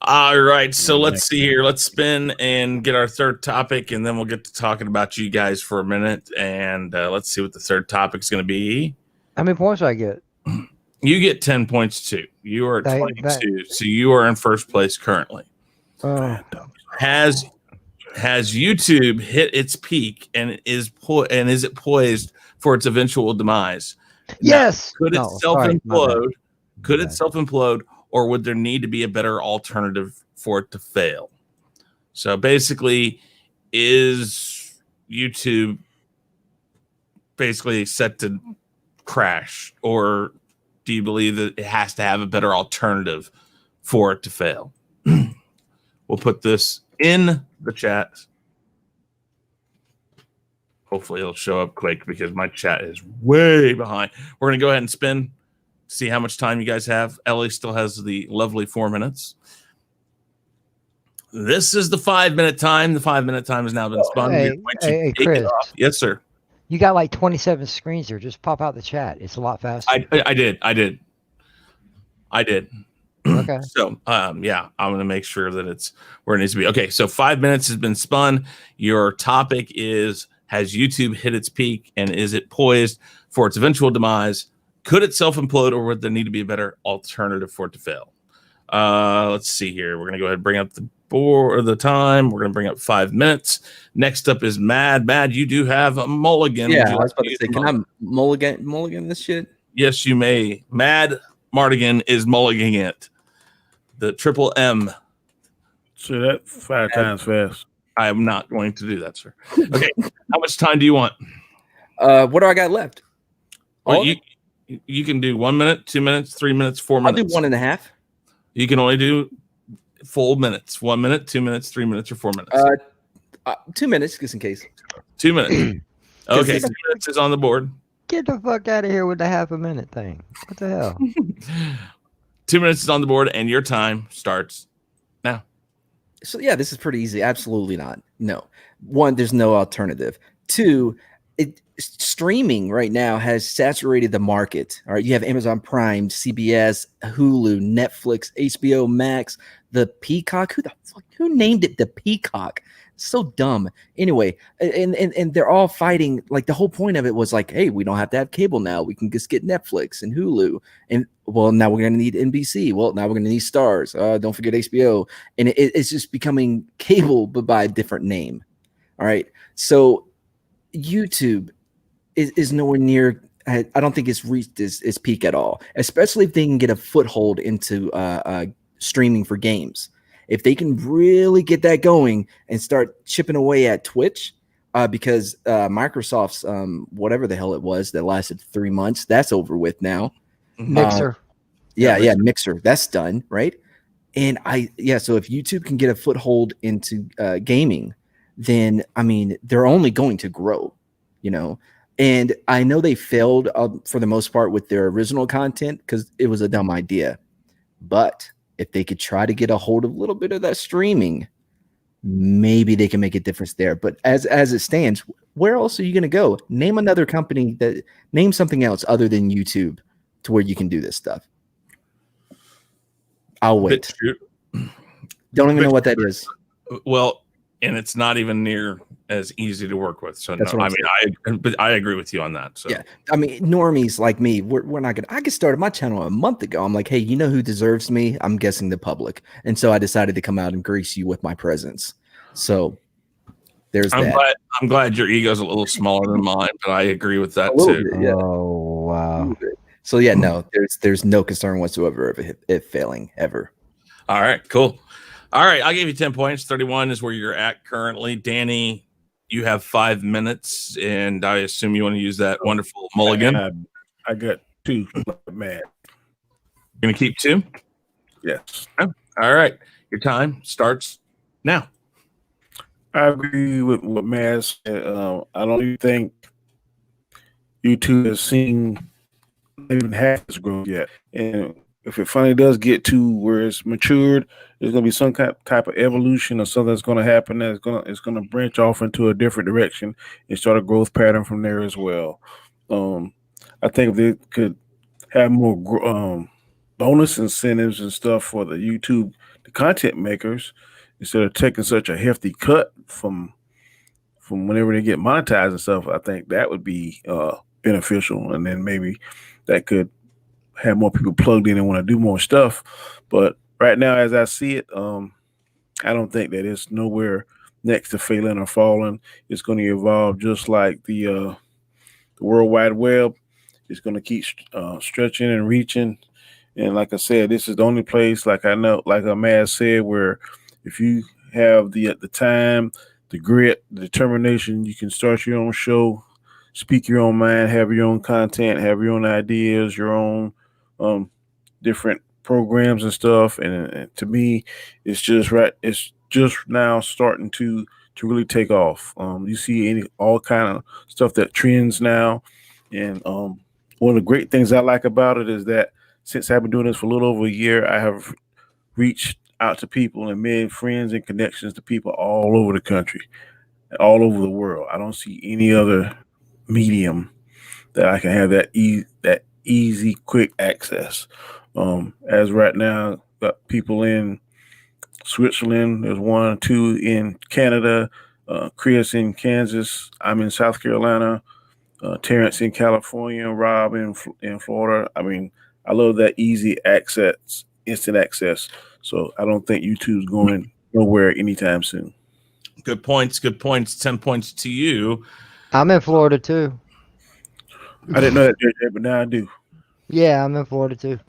all right, so let's see here. Let's spin and get our third topic, and then we'll get to talking about you guys for a minute. And let's see what the third topic is going to be. How many points do I get? You get 10 points too. You are at 22, so you are in first place currently. Has YouTube hit its peak and is it poised for its eventual demise? Yes. Now, could it self-implode? Could it self-implode? Or would there need to be a better alternative for it to fail? So basically, is YouTube basically set to crash? Or do you believe that it has to have a better alternative for it to fail? We'll put this in the chat. Hopefully it'll show up quick because my chat is way behind. We're going to go ahead and spin. See how much time you guys have. Ellie still has the lovely 4 minutes. This is the 5-minute time. The 5-minute time has now been spun. Hey, Chris. Yes, sir. You got like 27 screens here. Just pop out the chat. It's a lot faster. I did. Okay. So, yeah, I'm going to make sure that it's where it needs to be. Okay, so 5 minutes has been spun. Your topic is, has YouTube hit its peak and is it poised for its eventual demise? Could it self-implode, or would there need to be a better alternative for it to fail? Let's see here. We're going to go ahead and bring up the board, the time. We're going to bring up 5 minutes. Next up is Mad. Mad, you do have a mulligan. Yeah, I was about to say, can I mulligan this shit? Yes, you may. Mad Martigan is mulliganing it. The triple M. So that 5 times fast. I am not going to do that, sir. Okay. How much time do you want? What do I got left? Well, you can do 1 minute, 2 minutes, 3 minutes, 4 minutes. I'll do 1.5. You can only do full minutes. 1 minute, 2 minutes, 3 minutes, or 4 minutes. 2 minutes, just in case. 2 minutes. Okay, 2 minutes is on the board. Get the fuck out of here with the half a minute thing. What the hell? 2 minutes is on the board, and your time starts now. So yeah, this is pretty easy. Absolutely not. No. One, there's no alternative. Two, streaming right now has saturated the market. All right, you have Amazon Prime, CBS, Hulu, Netflix, HBO Max, the Peacock. Who named it the Peacock? So dumb. Anyway, and they're all fighting. Like the whole point of it was like, hey, we don't have to have cable now. We can just get Netflix and Hulu. And well, now we're gonna need NBC. Well, now we're gonna need Stars. Don't forget HBO. And it's just becoming cable, but by a different name. All right. So YouTube is nowhere near. I don't think it's reached its peak at all. Especially if they can get a foothold into streaming for games. If they can really get that going and start chipping away at Twitch, because Microsoft's whatever the hell it was that lasted 3 months, that's over with now. Mixer. Mixer, that's done, right? And so if YouTube can get a foothold into gaming, then I mean they're only going to grow, you know. And I know they failed for the most part with their original content because it was a dumb idea, but if they could try to get a hold of a little bit of that streaming, maybe they can make a difference there. But as it stands, where else are you going to go? Name another company name something else other than YouTube to where you can do this stuff. I'll wait. Don't even know what that is. Well, and it's not even near as easy to work with. So no, I agree with you on that. So yeah, I mean, normies like me, we're not gonna. I just started my channel a month ago. I'm like, hey, you know who deserves me? I'm guessing the public, and so I decided to come out and grace you with my presence. So there's that. I'm glad your ego's a little smaller than mine, but I agree with that too. Bit, yeah. Oh wow. So yeah, no, there's no concern whatsoever of it failing ever. All right, cool. All right, I'll give you 10 points. 31 is where you're at currently. Danny, you have 5 minutes, and I assume you want to use that wonderful mulligan. I got 2. Man, you're gonna keep 2? Yes. All right, your time starts now. I agree with what Matt said. I don't even think YouTube has seen even half its growth yet, and if it finally does get to where it's matured, there's going to be some type of evolution or something that's going to happen that's going to branch off into a different direction and start a growth pattern from there as well. I think if they could have more bonus incentives and stuff for the content makers, instead of taking such a hefty cut from whenever they get monetized and stuff, I think that would be beneficial, and then maybe that could have more people plugged in and want to do more stuff. But right now, as I see it, I don't think that it's nowhere next to failing or falling. It's going to evolve just like the World Wide Web. It's going to keep stretching and reaching. And like I said, this is the only place, like Ahmad said, where if you have the time, the grit, the determination, you can start your own show, speak your own mind, have your own content, have your own ideas, your own different programs and stuff. And to me, it's just right. It's just now starting to really take off. You see all kind of stuff that trends now. And one of the great things I like about it is that since I've been doing this for a little over a year, I have reached out to people and made friends and connections to people all over the country, all over the world. I don't see any other medium that I can have that easy, quick access. As right now, got people in Switzerland. There's 1 or 2 in Canada. Chris in Kansas. I'm in South Carolina. Terrence in California. Rob in Florida. I mean, I love that easy access, instant access. So I don't think YouTube's going nowhere anytime soon. Good points. Good points. 10 points to you. I'm in Florida too. I didn't know that, JJ, but now I do. Yeah, I'm in Florida too.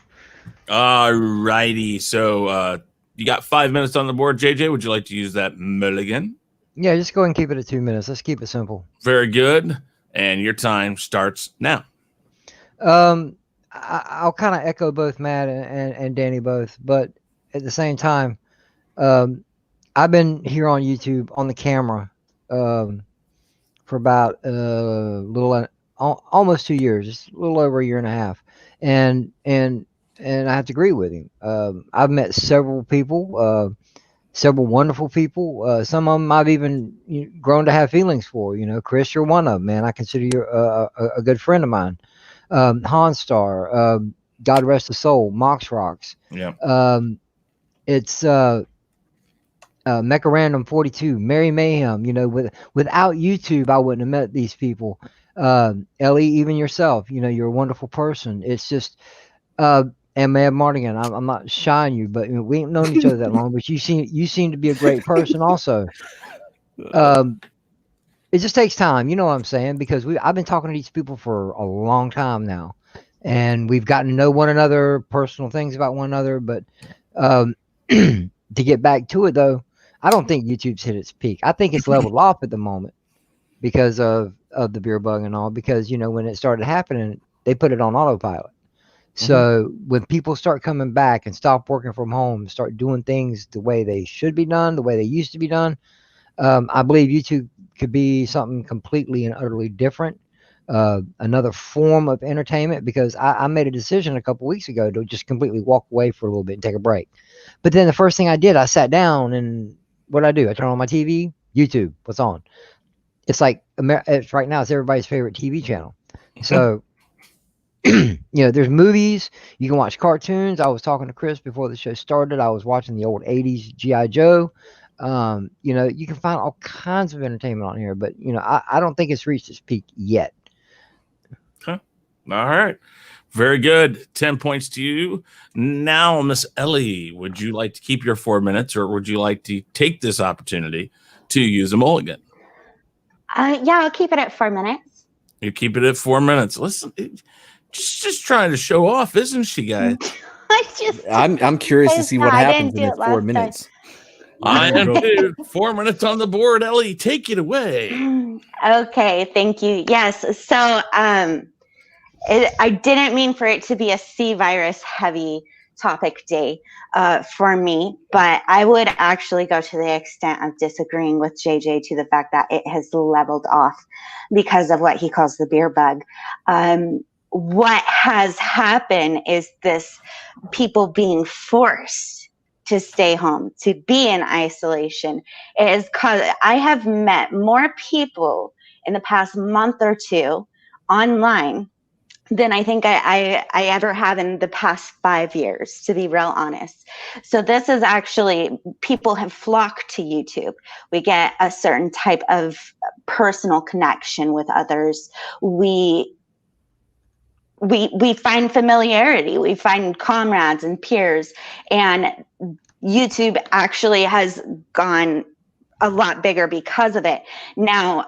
All righty. So you got 5 minutes on the board, JJ. Would you like to use that mulligan? Yeah, just go ahead and keep it at 2 minutes. Let's keep it simple. Very good. And your time starts now. I'll kind of echo both Matt and Danny both, but at the same time, I've been here on YouTube on the camera for about almost 2 years, just a little over a year and a half, and I have to agree with him. I've met several people, several wonderful people. Some of them I've even grown to have feelings for. Chris, you're one of them, man. I consider you a good friend of mine. HanStar, God rest his soul, Mox Rocks. Yeah. It's Mecha Random 42, Mary Mayhem. Without YouTube, I wouldn't have met these people. Ellie, even yourself, you're a wonderful person. It's just, and Mad Martigan, I'm not shying you, but we ain't known each other that long. But you seem to be a great person, also. It just takes time, you know what I'm saying? Because I've been talking to these people for a long time now, and we've gotten to know one another, personal things about one another. But to get back to it, though, I don't think YouTube's hit its peak. I think it's leveled off at the moment because of the beer bug and all. Because when it started happening, they put it on autopilot. So when people start coming back and stop working from home, start doing things the way they should be done, the way they used to be done, I believe YouTube could be something completely and utterly different, another form of entertainment. Because I made a decision a couple weeks ago to just completely walk away for a little bit and take a break. But then the first thing I did, I sat down and what I do? I turn on my TV, YouTube, what's on? It's like it's right now. It's everybody's favorite TV channel. So. There's movies. You can watch cartoons. I was talking to Chris before the show started. I was watching the old 80s G.I. Joe. You can find all kinds of entertainment on here, but I don't think it's reached its peak yet. Okay. All right. Very good. 10 points to you. Now, Miss Ellie, would you like to keep your 4 minutes, or would you like to take this opportunity to use a mulligan? Yeah, I'll keep it at 4 minutes. You keep it at 4 minutes. Listen, just trying to show off, isn't she, guys? I'm curious to see what happens in 4 minutes. I am too. 4 minutes on the board. Ellie, take it away. Okay, thank you. Yes, so I didn't mean for it to be a C virus heavy topic day for me, but I would actually go to the extent of disagreeing with JJ to the fact that it has leveled off because of what he calls the beer bug. What has happened is this people being forced to stay home, to be in isolation. It is cause I have met more people in the past month or two online than I think I ever have in the past 5 years, to be real honest. So this is actually, people have flocked to YouTube. We get a certain type of personal connection with others. We find familiarity, we find comrades and peers, and YouTube actually has gone a lot bigger because of it. Now,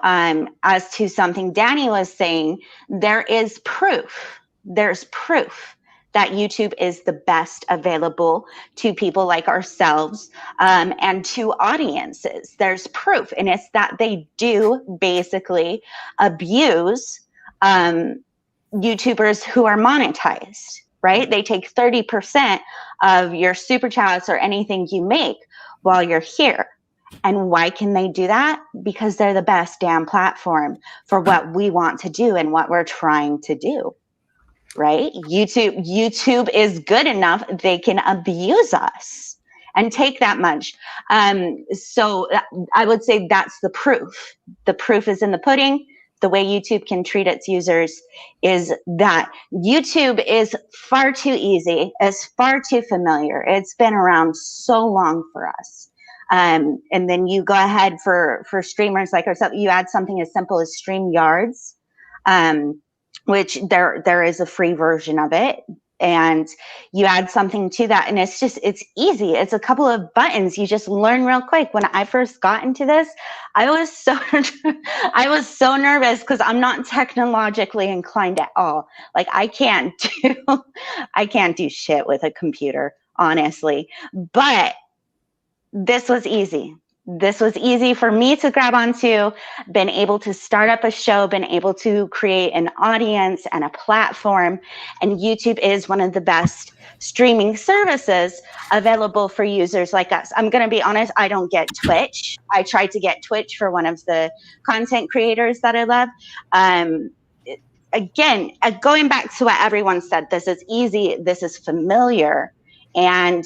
as to something Danny was saying, there is proof. There's proof that YouTube is the best available to people like ourselves and to audiences. There's proof, and it's that they do basically abuse YouTubers who are monetized, right? They take 30% of your super chats or anything you make while you're here. And why can they do that? Because they're the best damn platform for what we want to do and what we're trying to do, right? YouTube is good enough. They can abuse us and take that much. So I would say that's the proof. The proof is in the pudding. The way YouTube can treat its users is that YouTube is far too easy, is far too familiar. It's been around so long for us. And then you go ahead for streamers like ourselves, you add something as simple as StreamYards, which there is a free version of it. And you add something to that, and it's easy. It's a couple of buttons. You just learn real quick. When I first got into this, I was so nervous because I'm not technologically inclined at all. Like I can't do shit with a computer, honestly. But this was easy. This was easy for me to grab onto, been able to start up a show, been able to create an audience and a platform. And YouTube is one of the best streaming services available for users like us. I'm going to be honest, I don't get Twitch. I tried to get Twitch for one of the content creators that I love. Again, going back to what everyone said, this is easy, this is familiar. And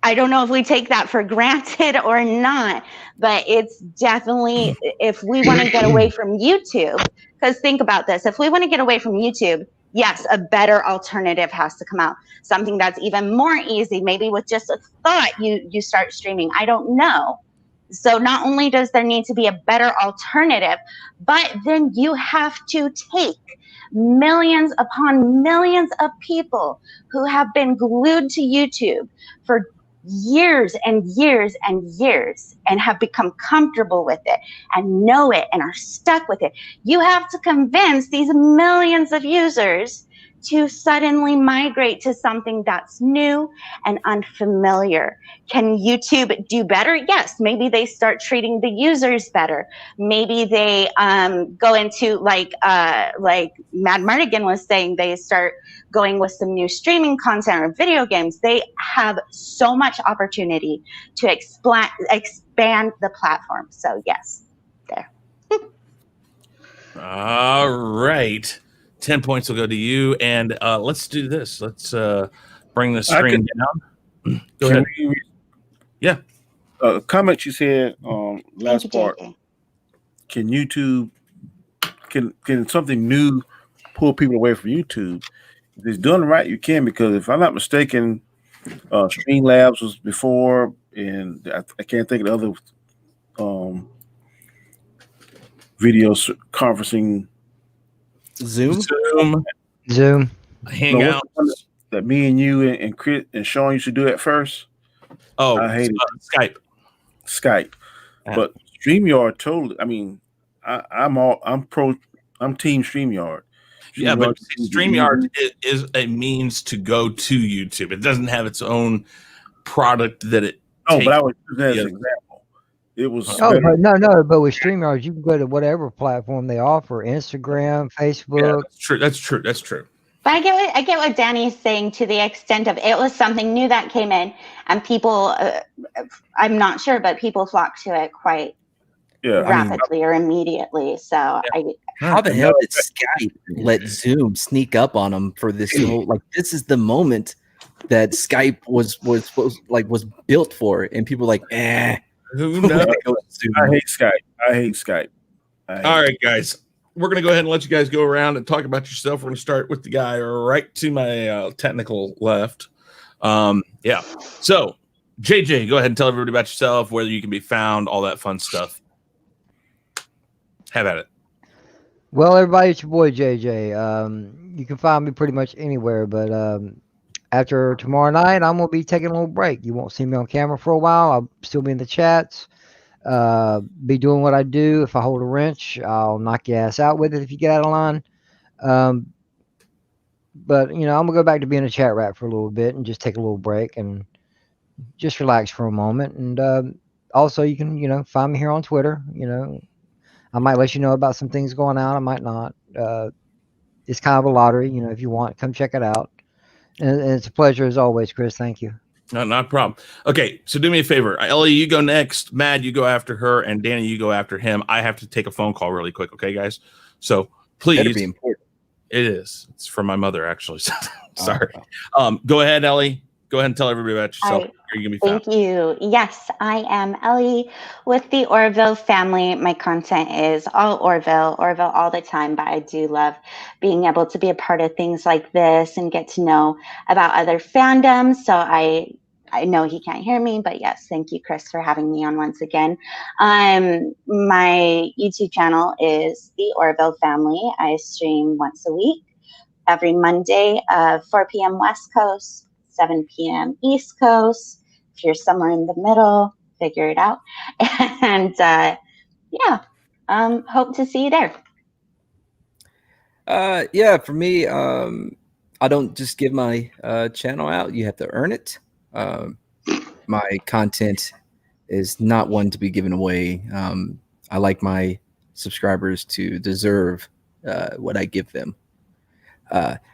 I don't know if we take that for granted or not, but it's definitely, if we want to get away from YouTube, because think about this, if we want to get away from YouTube, yes, a better alternative has to come out. Something that's even more easy, maybe with just a thought, you start streaming. I don't know. So not only does there need to be a better alternative, but then you have to take millions upon millions of people who have been glued to YouTube for years and years and years and have become comfortable with it and know it and are stuck with it. You have to convince these millions of users to suddenly migrate to something that's new and unfamiliar. Can YouTube do better? Yes. Maybe they start treating the users better. Maybe they go into like Mad Martigan was saying, they start going with some new streaming content or video games. They have so much opportunity to expand the platform. So yes, there. All right. 10 points will go to you. And let's do this. Let's bring the screen down. Go ahead. Yeah. Comment you said last part. Can YouTube, can something new pull people away from YouTube? If it's done right, you can, because if I'm not mistaken, Streamlabs was before, and I can't think of the other video conferencing. Zoom. Hangouts. That me and you and Chris and Sean used to do at first. Oh, I hate Skype. Yeah. But StreamYard totally. I mean, I'm Team StreamYard. Yeah, but StreamYard is a means to go to YouTube. It doesn't have its own product that it. Oh, but I would use that as an example. It was. Oh, but no. But with StreamYard, you can go to whatever platform they offer: Instagram, Facebook. Yeah, that's true. But I get what Danny's saying, to the extent of it was something new that came in, and people, I'm not sure, but people flocked to it quite rapidly or immediately. So how the hell did Skype let Zoom sneak up on them for this whole, like, this is the moment that Skype was built for, and people were like, who knows? I hate Skype. All right, guys. We're going to go ahead and let you guys go around and talk about yourself. We're going to start with the guy right to my technical left. Yeah. So, JJ, go ahead and tell everybody about yourself, where you can be found, all that fun stuff. Have at it. Well, everybody, it's your boy JJ. You can find me pretty much anywhere, but after tomorrow night, I'm going to be taking a little break. You won't see me on camera for a while. I'll still be in the chats. Be doing what I do. If I hold a wrench, I'll knock your ass out with it if you get out of line. But I'm gonna go back to being a chat rat for a little bit and just take a little break and just relax for a moment. And also, you can find me here on Twitter. I might let you know about some things going on. I might not. It's kind of a lottery. If you want, come check it out. And it's a pleasure as always, Chris. Thank you. No, not a problem. Okay, so do me a favor. Ellie, you go next. Mad, you go after her. And Danny, you go after him. I have to take a phone call really quick, okay, guys? So please. That'd be important. It is. It's from my mother, actually. Sorry. Go ahead, Ellie. Go ahead and tell everybody about yourself. Where you gonna be found? Thank you. Yes, I am Ellie with the Orville family. My content is all Orville all the time, but I do love being able to be a part of things like this and get to know about other fandoms. So I know he can't hear me, but yes, thank you, Chris, for having me on once again. My YouTube channel is the Orville family. I stream once a week, every Monday, 4 p.m. West Coast, 7 p.m. East Coast. If you're somewhere in the middle, figure it out. And hope to see you there. For me, I don't just give my channel out. You have to earn it. My content is not one to be given away. I like my subscribers to deserve what I give them.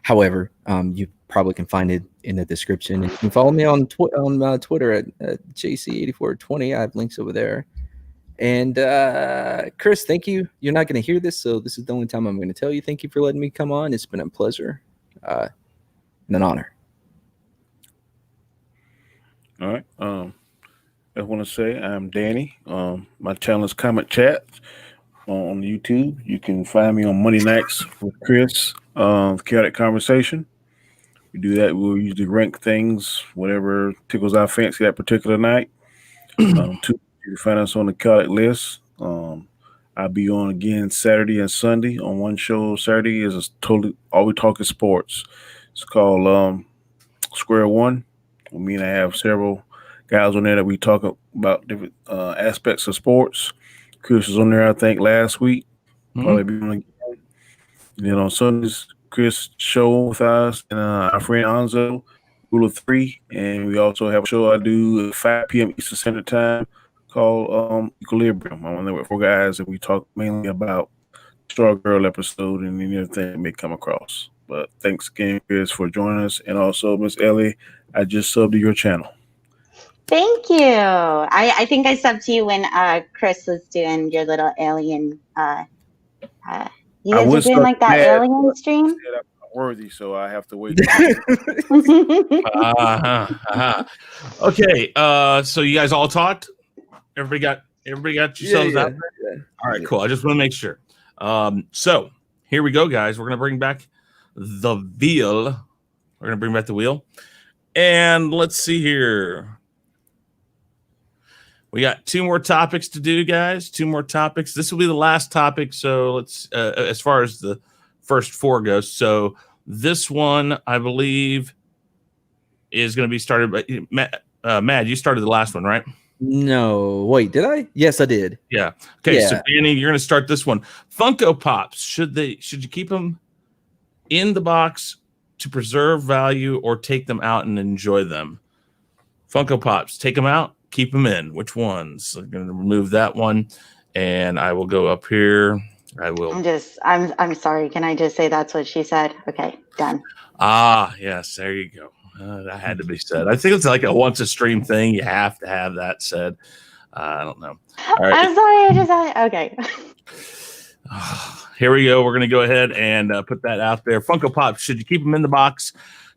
However, you probably can find it in the description. And you can follow me on Twitter at JC8420. I have links over there. And Chris, thank you. You're not going to hear this, so this is the only time I'm going to tell you. Thank you for letting me come on. It's been a pleasure and an honor. All right. I want to say I'm Danny. My channel is Comment Chat on YouTube. You can find me on Monday nights with Chris, Chaotic Conversation. We do that. We'll usually rank things, whatever tickles our fancy that particular night. Two, you can find us on the Chaotic list. I'll be on again Saturday and Sunday. On one show, Saturday is totally all we talk is sports. It's called Square One. Me and I have several guys on there that we talk about different aspects of sports. Chris was on there, I think, last week. Probably be on again. Then on Sundays, Chris show with us and our friend Nzo, Rule of Three, and we also have a show I do at 5 p.m. Eastern Standard Time called Equilibrium. I'm on there with 4 guys, and we talk mainly about Star Girl episode and anything that may come across. But thanks again, Chris, for joining us, and also Miss Ellie, I just subbed to your channel. Thank you. I think I subbed to you when Chris was doing your little alien. You guys were doing like that alien stream. I'm not worthy, so I have to wait. Okay. So you guys all talked. Everybody got yourselves out there? All right, cool. I just want to make sure. So here we go, guys. We're gonna bring back the wheel. And let's see here. We got 2 more topics to do, guys. 2 more topics. This will be the last topic. So let's, as far as the first 4 goes. So this one, I believe, is going to be started by Mad. You started the last one, right? No, wait, did I? Yes, I did. Yeah. Okay. Yeah. So Danny, you're going to start this one. Funko Pops. Should you keep them in the box to preserve value or take them out and enjoy them? Funko Pops. Take them out. Keep them in. Which ones? I'm going to remove that one, and I will go up here. I will. I'm sorry. Can I just say that's what she said? Okay, done. Ah, yes. There you go. That had to be said. I think it's like a once a stream thing. You have to have that said. I don't know. All right. I'm sorry. Okay. Here we go. We're going to go ahead and put that out there. Funko Pops. Should you keep them in the box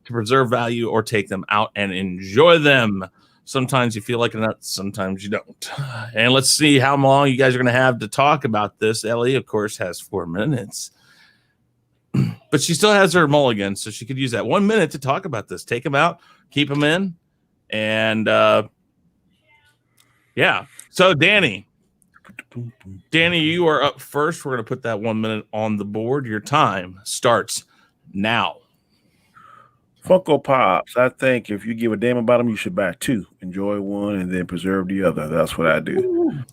to preserve value or take them out and enjoy them? Sometimes you feel like a nut, sometimes you don't. And let's see how long you guys are going to have to talk about this. Ellie, of course, has 4 minutes. But she still has her mulligan, so she could use that 1 minute to talk about this. Take them out, keep them in. And, yeah. So, Danny, you are up first. We're going to put that 1 minute on the board. Your time starts now. Funko Pops. I think if you give a damn about them, you should buy 2. Enjoy one and then preserve the other. That's what I do.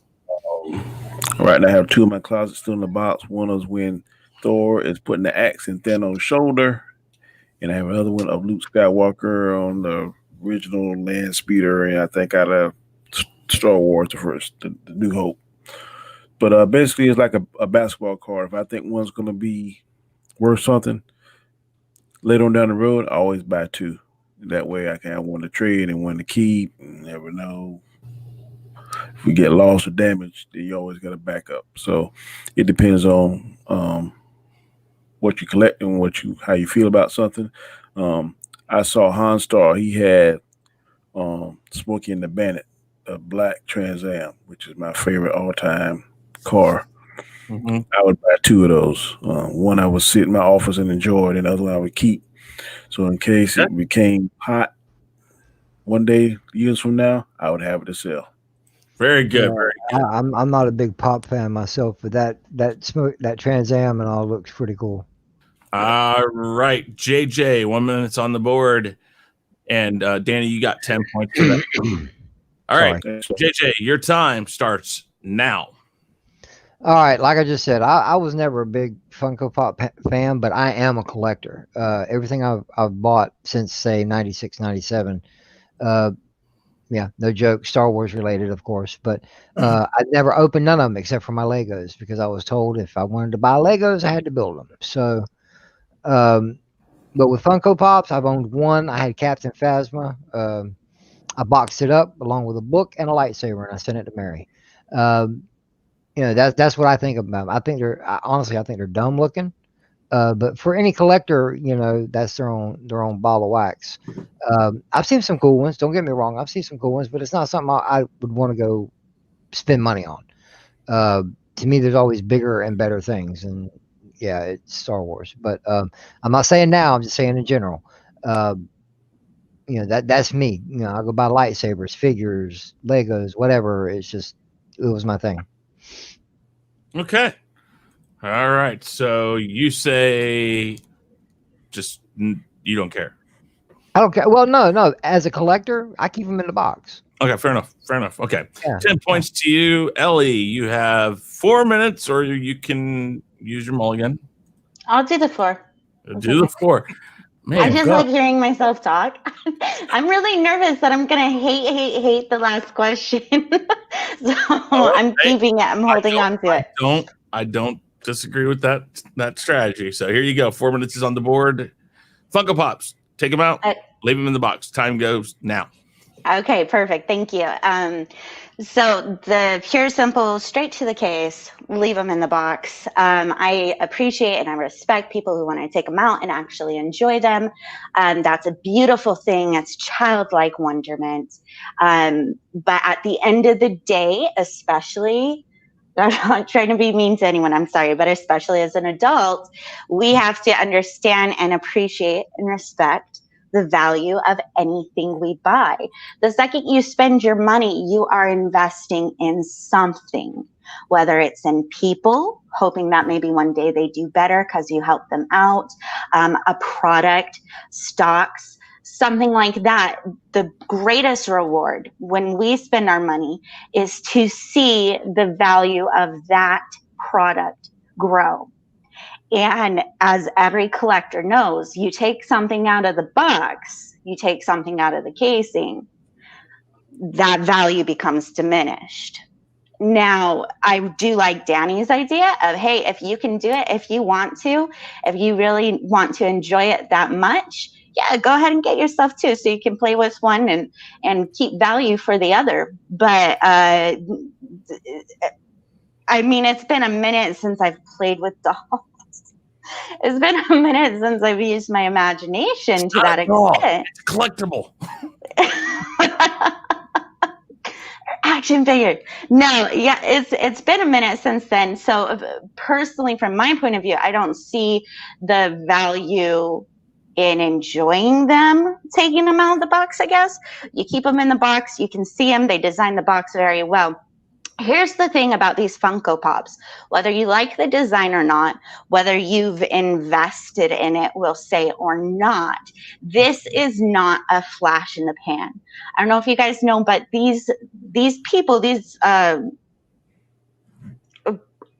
Right now, I have 2 in my closet still in the box. One is when Thor is putting the axe in Thanos' shoulder, and I have another one of Luke Skywalker on the original land speeder, and I think out of Star Wars, the New Hope. But basically, it's like a basketball card. If I think one's going to be worth something, later on down the road, I always buy 2. That way I can have one to trade and one to keep. You never know. If we get lost or damaged, then you always got a backup. So it depends on what you collect and how you feel about something. I saw HanStar. He had Smokey and the Bandit, a black Trans Am, which is my favorite all-time car. Mm-hmm. I would buy 2 of those. One I would sit in my office and enjoy, and the other one I would keep. So in case it became hot one day, years from now, I would have it to sell. Very good. Yeah, very good. I'm not a big pop fan myself, but that Trans Am and all looks pretty cool. All right, JJ, 1 minute's on the board, and Danny, you got 10 points for that. All right, JJ, your time starts now. All right, like I just said, I was never a big Funko Pop fan, but I am a collector. Everything I've bought since, say, 96, 97, yeah, no joke, Star Wars related, of course, but I'd never opened none of them except for my Legos, because I was told if I wanted to buy Legos, I had to build them. So, but with Funko Pops, I've owned one. I had Captain Phasma. I boxed it up along with a book and a lightsaber, and I sent it to Mary. You know, that's what I think about them. I think honestly, I think they're dumb looking. But for any collector, that's their own ball of wax. I've seen some cool ones. Don't get me wrong. I've seen some cool ones, but it's not something I would want to go spend money on. To me, there's always bigger and better things, and yeah, it's Star Wars. But I'm not saying now. I'm just saying in general. That's me. I go buy lightsabers, figures, Legos, whatever. It was my thing. Okay. All right. So you say just you don't care. I don't care. Well, no. As a collector, I keep them in the box. Okay, fair enough. Okay. Yeah. 10 points to you. Ellie, you have 4 minutes, or you can use your mulligan. I'll do the 4. Do the 4. Man, I just like hearing myself talk. I'm really nervous that I'm going to hate the last question. So I'm keeping it. I'm holding on to it. I don't disagree with that strategy. So here you go. 4 minutes is on the board. Funko Pops. Take them out. Leave them in the box. Time goes now. Okay, perfect. Thank you. So the pure, simple, straight to the case, leave them in the box. I appreciate and I respect people who want to take them out and actually enjoy them. That's a beautiful thing. It's childlike wonderment. But at the end of the day, especially, I'm not trying to be mean to anyone, I'm sorry, but especially as an adult, we have to understand and appreciate and respect the value of anything we buy. The second you spend your money, you are investing in something, whether it's in people, hoping that maybe one day they do better because you help them out, a product, stocks, something like that. The greatest reward when we spend our money is to see the value of that product grow. And as every collector knows, you take something out of the box, you take something out of the casing, that value becomes diminished. Now, I do like Danny's idea of, hey, if you can do it, if you want to, if you really want to enjoy it that much, yeah, go ahead and get yourself two so you can play with one and keep value for the other. But I mean, it's been a minute since I've played with dolls. It's been a minute since I've used my imagination to that extent. It's collectible. Action figure. No, yeah, it's been a minute since then. So personally, from my point of view, I don't see the value in enjoying them, taking them out of the box, I guess. You keep them in the box, you can see them, they design the box very well. Here's the thing about these Funko Pops, whether you like the design or not, whether you've invested in it, we'll say, or not, this is not a flash in the pan. I don't know if you guys know, but these people,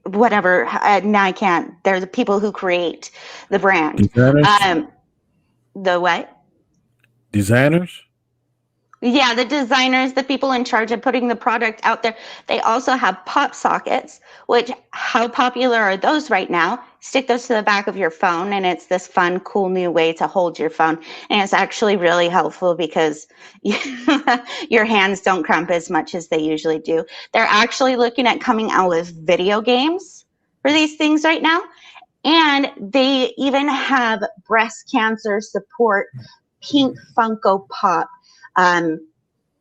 whatever, now I can't, they're the people who create the brand. Designers? The what? Designers? Yeah, the designers, the people in charge of putting the product out there. They also have pop sockets, which how popular are those right now? Stick those to the back of your phone, and it's this fun, cool new way to hold your phone. And it's actually really helpful because your hands don't cramp as much as they usually do. They're actually looking at coming out with video games for these things right now. And they even have breast cancer support pink Funko Pop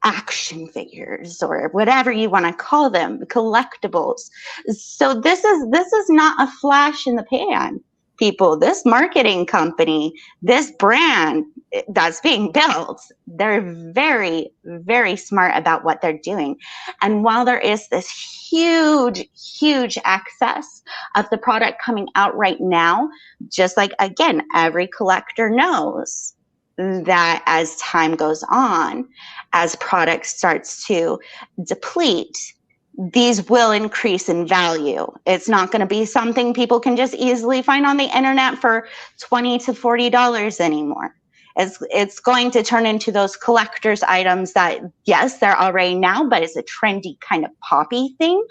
action figures or whatever you want to call them, collectibles. So this is not a flash in the pan, people. This marketing company, this brand that's being built, they're very, very smart about what they're doing. And while there is this huge excess of the product coming out right now, just like, again, every collector knows that as time goes on, as product starts to deplete, these will increase in value. It's not going to be something people can just easily find on the internet for $20 to $40 anymore. It's going to turn into those collector's items that, yes, they're already now, but it's a trendy kind of poppy thing.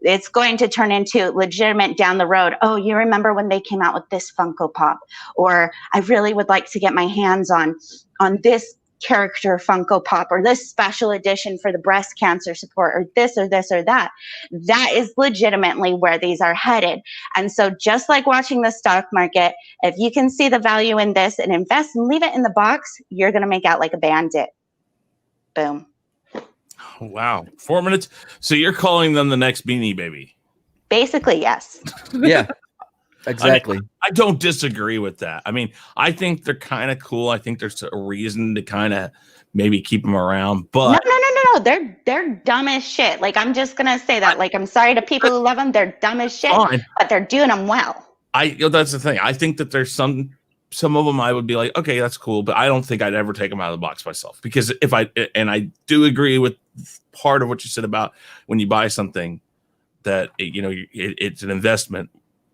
It's going to turn into legitimate down the road. Oh, you remember when they came out with this Funko Pop? Or I really would like to get my hands on this character Funko Pop or this special edition for the breast cancer support or this or this or that. That is legitimately where these are headed. And so just like watching the stock market, if you can see the value in this and invest and leave it in the box, you're going to make out like a bandit. Boom. Wow. 4 minutes. So you're calling them the next Beanie Baby? Basically, yes. Yeah, exactly. I mean, I don't disagree with that. I mean, I think they're kind of cool. I think there's a reason to kind of maybe keep them around. But No. They're dumb as shit. Like, I'm just gonna say that. Like, I'm sorry to people who love them. They're dumb as shit, fine. but they're doing them well. That's the thing. I think that there's some of them I would be like, okay, that's cool, but I don't think I'd ever take them out of the box myself, because I do agree with part of what you said about when you buy something that it's an investment.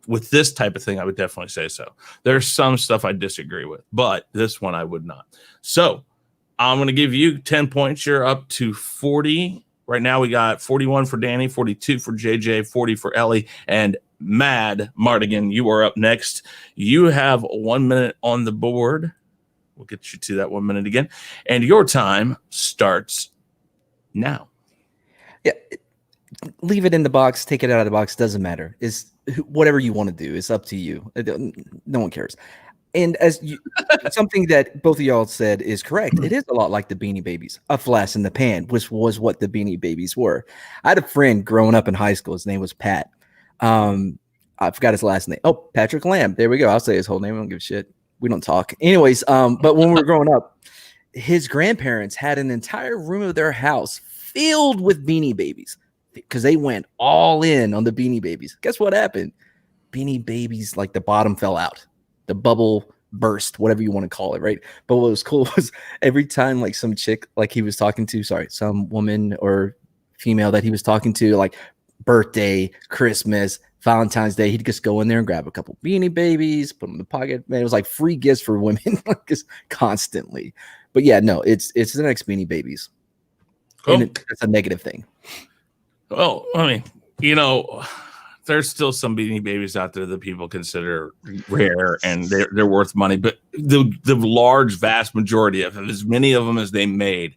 With this type of thing, I would definitely say so. There's some stuff I disagree with, but this one I would not. So I'm going to give you 10 points. You're up to 40. Right now we got 41 for Danny, 42 for JJ, 40 for Ellie, and Mad Martigan, you are up next. You have 1 minute on the board. We'll get you to that 1 minute again. And your time starts now. Yeah. Leave it in the box, take it out of the box, doesn't matter. It's whatever you want to do. It's up to you. No one cares. And something that both of y'all said is correct. It is a lot like the Beanie Babies, a flash in the pan, which was what the Beanie Babies were. I had a friend growing up in high school. His name was Pat. I forgot his last name. Oh, Patrick Lamb. There we go. I'll say his whole name. I don't give a shit. We don't talk. Anyways, but when we were growing up, his grandparents had an entire room of their house filled with Beanie Babies because they went all in on the Beanie Babies. Guess what happened? Beanie Babies, like the bottom fell out. The bubble burst, whatever you want to call it, right? But what was cool was every time like some chick like he was talking to, some woman or female that he was talking to, like birthday, Christmas, Valentine's Day, he'd just go in there and grab a couple Beanie Babies, put them in the pocket. Man, it was like free gifts for women like just constantly. But yeah, no, it's the next Beanie Babies. Cool. And it's a negative thing. Well, I mean, there's still some Beanie Babies out there that people consider rare and they're worth money, but the large vast majority of them, as many of them as they made,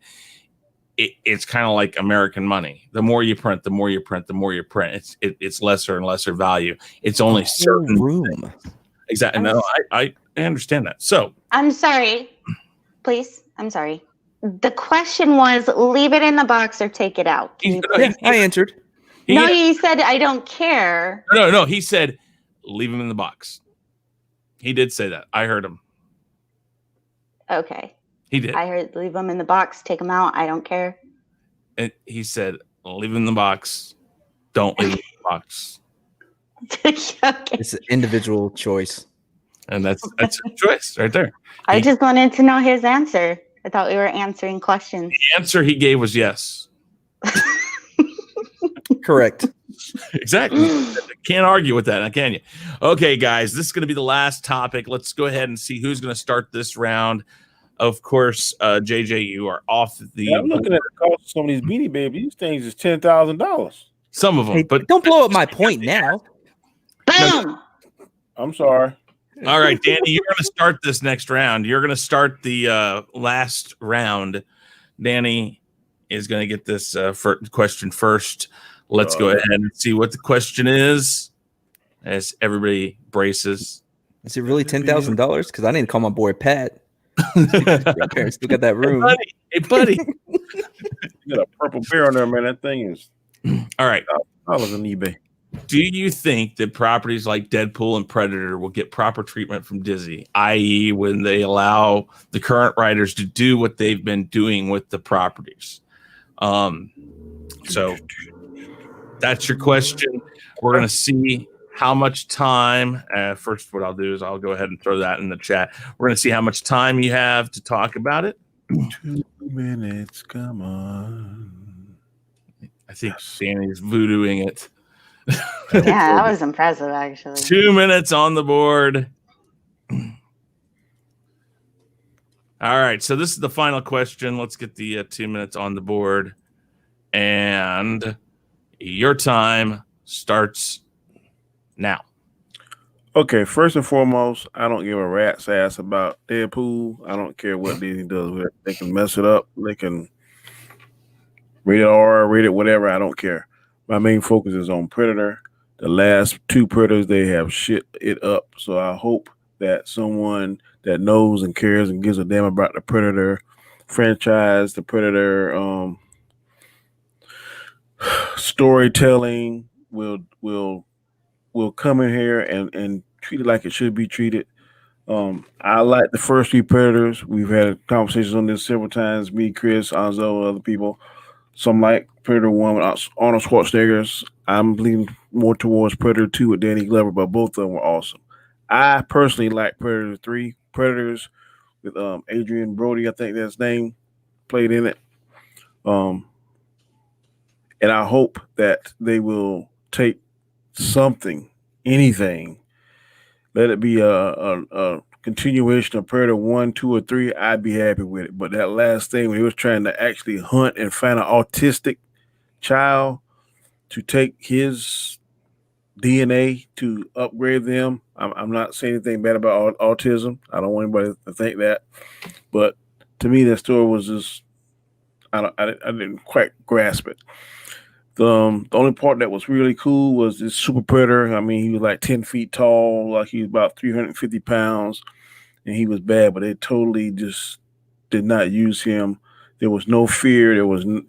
it's kind of like American money. The more you print, the more you print, the more you print. It's lesser and lesser value. It's only certain room. Exactly. No, I understand that. So I'm sorry. Please. I'm sorry. The question was, leave it in the box or take it out. I answered. You said I don't care. No. He said, leave him in the box. He did say that. I heard him. Okay. He did. I heard leave them in the box, take them out. I don't care. And he said, leave him in the box. Don't leave him in the box. Okay. It's an individual choice. And that's a choice right there. I just wanted to know his answer. I thought we were answering questions. The answer he gave was yes. Correct. Exactly. Can't argue with that, can you? Okay, guys, this is going to be the last topic. Let's go ahead and see who's going to start this round. Of course, JJ, you are off the. Yeah, I'm looking at the cost of some of these Beanie Babies. These things is $10,000. Some of them, but don't blow up my point now. Boom. I'm sorry. All right, Danny, you're going to start this next round. You're going to start the last round. Danny is going to get this question first. Let's go ahead and see what the question is as everybody braces. Is it really $10,000? Because I didn't call my boy Pat. Parents still got that room. Hey, buddy. You got a purple bear on there, man. That thing is all right. $1 on eBay. Do you think that properties like Deadpool and Predator will get proper treatment from Disney, i.e., when they allow the current writers to do what they've been doing with the properties? So that's your question. We're going to see how much time. First, what I'll do is I'll go ahead and throw that in the chat. We're going to see how much time you have to talk about it. 2 minutes, come on. I think Danny's voodooing it. Yeah, that was impressive, actually. 2 minutes on the board. All right, so this is the final question. Let's get the 2 minutes on the board. And your time starts now. Okay, first and foremost, I don't give a rat's ass about Deadpool. I don't care what Disney does with it. They can mess it up. They can rate it R, rate it whatever. I don't care. My main focus is on Predator. The last two Predators, they have shit it up. So I hope that someone that knows and cares and gives a damn about the Predator franchise, the Predator storytelling will come in here and treat it like it should be treated. I like the first three Predators. We've had conversations on this several times. Me, Chris, Anzo, other people. Some like Predator 1 with Arnold Schwarzenegger. I'm leaning more towards Predator 2 with Danny Glover, but both of them were awesome. I personally like Predator 3. Predators with Adrian Brody, I think that's his name, played in it. And I hope that they will take something, anything. Let it be a continuation of Predator 1, 2, or 3. I'd be happy with it. But that last thing when he was trying to actually hunt and find an autistic child to take his DNA to upgrade them. I'm not saying anything bad about autism. I don't want anybody to think that. But to me, that story was just I didn't quite grasp it. The only part that was really cool was this super predator. I mean, he was like 10 feet tall, like he was about 350 pounds, and he was bad, but they totally just did not use him. There was no fear.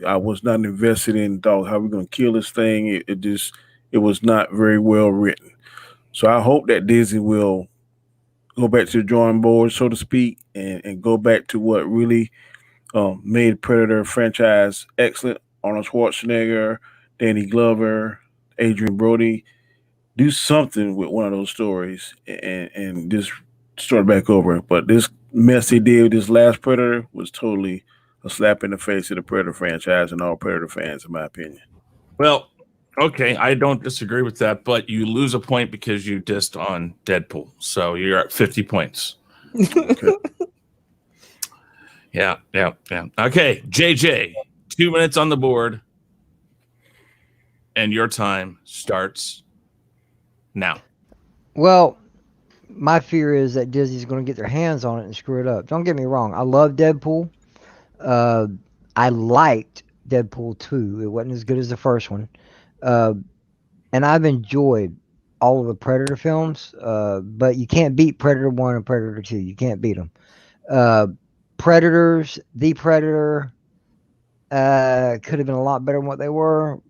I was not invested in, dog, how we're going to kill this thing. It was not very well written. So I hope that Disney will go back to the drawing board, so to speak, and go back to what really made Predator franchise excellent. Arnold Schwarzenegger, Danny Glover, Adrian Brody, do something with one of those stories and just start back over. But this mess they did with this last Predator was totally a slap in the face of the Predator franchise and all Predator fans, in my opinion. Well, okay, I don't disagree with that, but you lose a point because you dissed on Deadpool. So you're at 50 points. Okay. Yeah. Okay, JJ, 2 minutes on the board. And your time starts now. Well, my fear is that Disney's going to get their hands on it and screw it up. Don't get me wrong. I love Deadpool. I liked Deadpool 2. It wasn't as good as the first one. And I've enjoyed all of the Predator films. But you can't beat Predator 1 and Predator 2. You can't beat them. Predators, The Predator, could have been a lot better than what they were.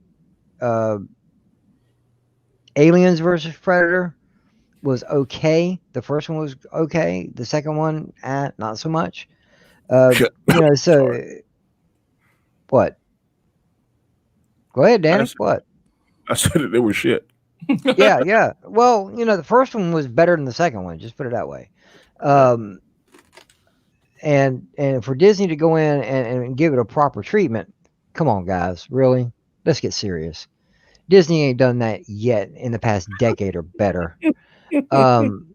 Aliens versus Predator was okay. The first one was okay. The second one, not so much. So what? Go ahead, Danny. What? I said that they were shit. Yeah. Well, the first one was better than the second one. Just put it that way. And for Disney to go in and give it a proper treatment, come on, guys, really? Let's get serious. Disney ain't done that yet in the past decade or better. And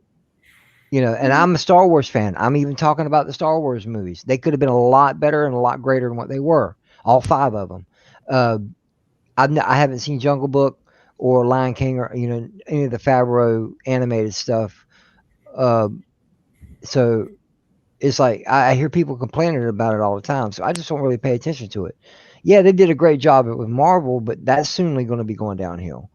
I'm a Star Wars fan. I'm even talking about the Star Wars movies. They could have been a lot better and a lot greater than what they were. All 5 of them. I haven't seen Jungle Book or Lion King or any of the Favreau animated stuff. So it's like I hear people complaining about it all the time. So I just don't really pay attention to it. Yeah, they did a great job with Marvel, but that's soon going to be going downhill.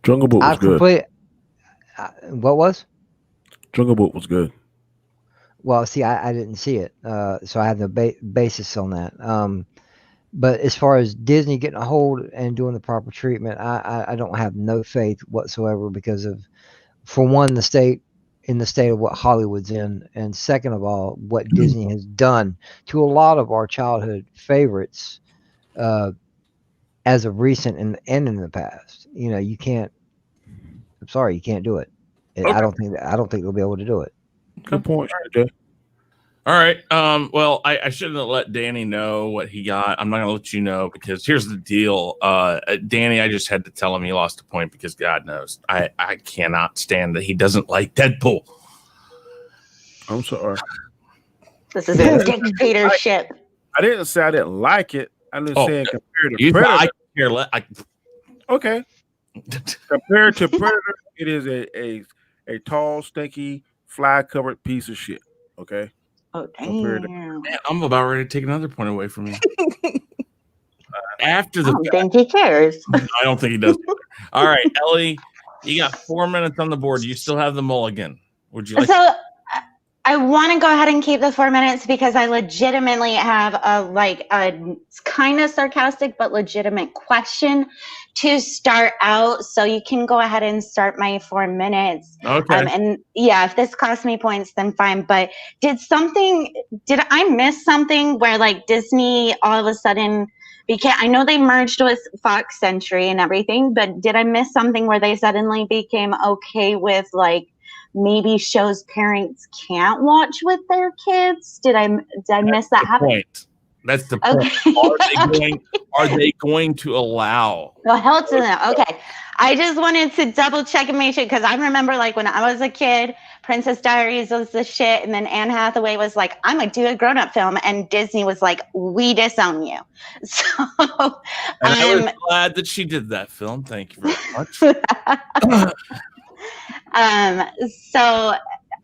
Jungle Book was good. What was? Jungle Book was good. Well, see, I didn't see it, so I have no basis on that. But as far as Disney getting a hold and doing the proper treatment, I don't have no faith whatsoever because of, for one, the state of what Hollywood's in, and second of all, what Disney has done to a lot of our childhood favorites as of recent and in the past. You can't. I'm sorry, you can't do it. Okay. I don't think they'll be able to do it. Good point, Jay. All right. Well, I shouldn't have let Danny know what he got. I'm not going to let you know because here's the deal. Danny, I just had to tell him he lost a point because God knows I cannot stand that he doesn't like Deadpool. I'm sorry. This is a dictatorship. I didn't say I didn't like it. I'm just saying compared to Predator. Okay. Compared to Predator, it is a tall, stinky, fly-covered piece of shit. Okay. Oh Compared to damn! Man, I'm about ready to take another point away from you. After I the don't think he cares. I don't think he does. All right, Ellie, you got 4 minutes on the board. You still have the mulligan. Would you like? So I want to go ahead and keep the 4 minutes because I legitimately have a kind of sarcastic but legitimate question to start out. So you can go ahead and start my 4 minutes. Okay. And yeah, if this costs me points, then fine. But did I miss something where like Disney all of a sudden became? I know they merged with Fox Century and everything, but did I miss something where they suddenly became okay with like maybe shows parents can't watch with their kids? Did I miss that happen? Point. That's the point. Okay. Are they going to allow? Well, hell to them. Okay. I just wanted to double check and make sure because I remember like when I was a kid, Princess Diaries was the shit, and then Anne Hathaway was like, "I'm gonna do a grown-up film," and Disney was like, "We disown you." So I was glad that she did that film. Thank you very much. So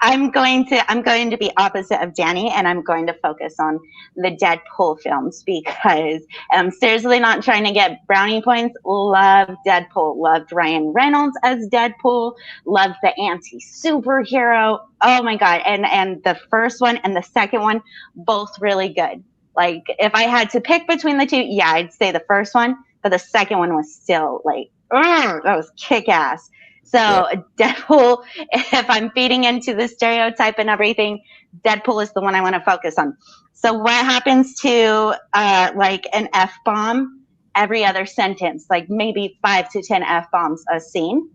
I'm going to be opposite of Danny, and I'm going to focus on the Deadpool films because I'm seriously not trying to get brownie points. Loved Deadpool. Loved Ryan Reynolds as Deadpool. Loved the anti-superhero. Oh my god! And the first one and the second one, both really good. Like if I had to pick between the two, yeah, I'd say the first one, but the second one was still like, that was kick-ass. So Deadpool, if I'm feeding into the stereotype and everything, Deadpool is the one I want to focus on. So what happens to like an F-bomb every other sentence, like maybe 5 to 10 F-bombs a scene?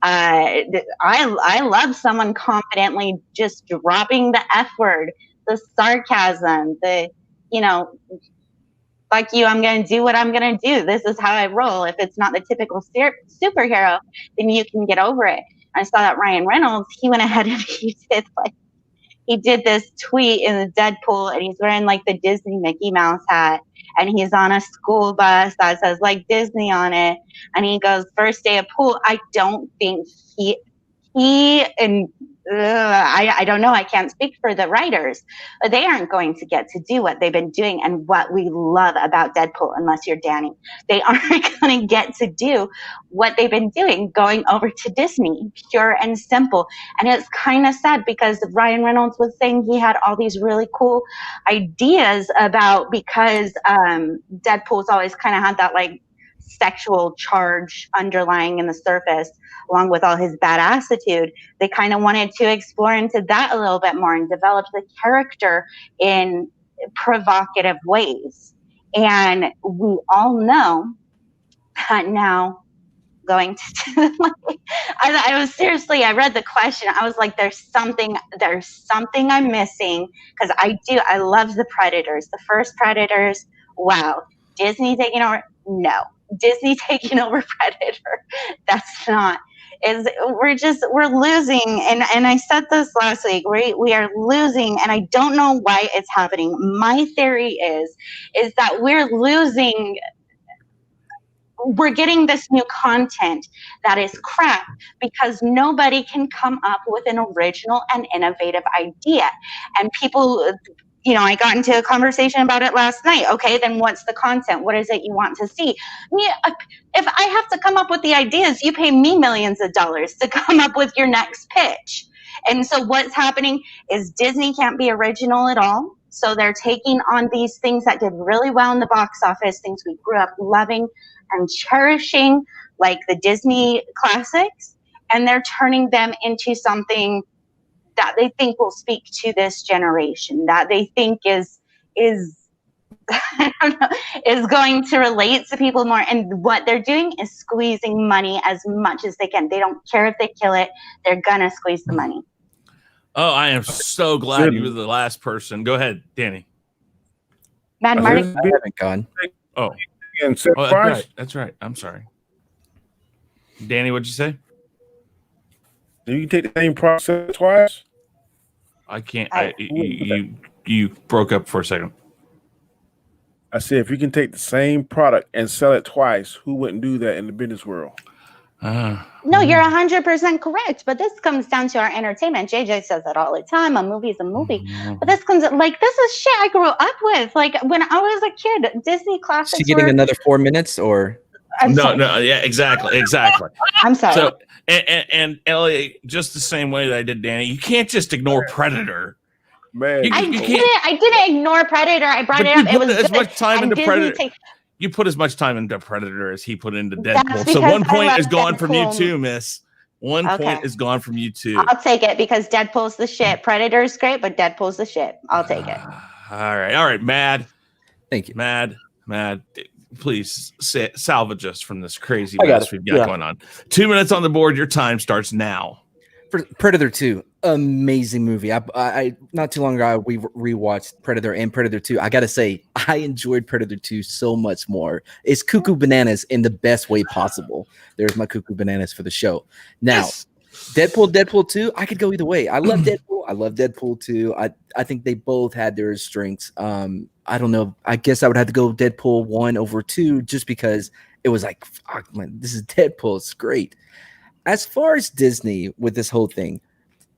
I love someone confidently just dropping the F word, the sarcasm, fuck you, I'm going to do what I'm going to do. This is how I roll. If it's not the typical superhero, then you can get over it. I saw that Ryan Reynolds, he went ahead and he did this tweet in the Deadpool, and he's wearing like the Disney Mickey Mouse hat, and he's on a school bus that says like Disney on it. And he goes, first day of pool. I don't think I don't know. I can't speak for the writers, but they aren't going to get to do what they've been doing and what we love about Deadpool, unless you're Danny. They aren't going to get to do what they've been doing, going over to Disney, pure and simple. And it's kind of sad because Ryan Reynolds was saying he had all these really cool ideas about, because Deadpool's always kind of had that like sexual charge underlying in the surface, along with all his bad attitude. They kind of wanted to explore into that a little bit more and develop the character in provocative ways. And we all know that now going to I was seriously, I read the question. I was like, there's something I'm missing, because I love the Predators. The first Predators, wow. Disney taking over? No. Disney taking over Predator. That's not. We're losing, and I said this last week. We are losing, and I don't know why it's happening. My theory is that we're losing. We're getting this new content that is crap because nobody can come up with an original and innovative idea, and people. I got into a conversation about it last night. Okay, then what's the content? What is it you want to see? If I have to come up with the ideas, you pay me millions of dollars to come up with your next pitch. And so what's happening is Disney can't be original at all. So they're taking on these things that did really well in the box office, things we grew up loving and cherishing, like the Disney classics, and they're turning them into something that they think will speak to this generation, that they think is I don't know, is going to relate to people more. And what they're doing is squeezing money as much as they can. They don't care if they kill it. They're gonna squeeze the money. Oh, I am so glad you were the last person. Go ahead, Danny. Mad Marty. I haven't gone. Oh, that's right. I'm sorry. Danny, what'd you say? Do you take the same process twice? I can't. You broke up for a second. I said, if you can take the same product and sell it twice, who wouldn't do that in the business world? No, you're 100% correct. But this comes down to our entertainment. JJ says that all the time. A movie is a movie. But this comes like this is shit I grew up with. Like when I was a kid, Disney classics. She getting another 4 minutes or? No, yeah, exactly. I'm sorry. So and Ellie, just the same way that I did, Danny. You can't just ignore Predator. Man, I didn't ignore Predator. I brought it up. It was as good. much time And into Disney Predator. You put as much time into Predator as he put into That's Deadpool. So because 1 I point love is gone from you Deadpool. too, miss. 1 Okay. point is gone from you too. I'll take it because Deadpool's the shit. Predator's great, but Deadpool's the shit. I'll take it. All right, Mad. Thank you. Mad. Please salvage us from this crazy I got mess it. we've got going on. 2 minutes on the board. Your time starts now. Predator 2, amazing movie. I not too long ago we rewatched Predator and Predator 2. I gotta say, I enjoyed Predator 2 so much more. It's cuckoo bananas in the best way possible. There's my cuckoo bananas for the show. Now, Yes. Deadpool 2, I could go either way. I love Deadpool. I love Deadpool 2. I think they both had their strengths. I don't know. I guess I would have to go Deadpool 1 over 2 just because it was like, fuck, man, this is Deadpool. It's great. As far as Disney with this whole thing,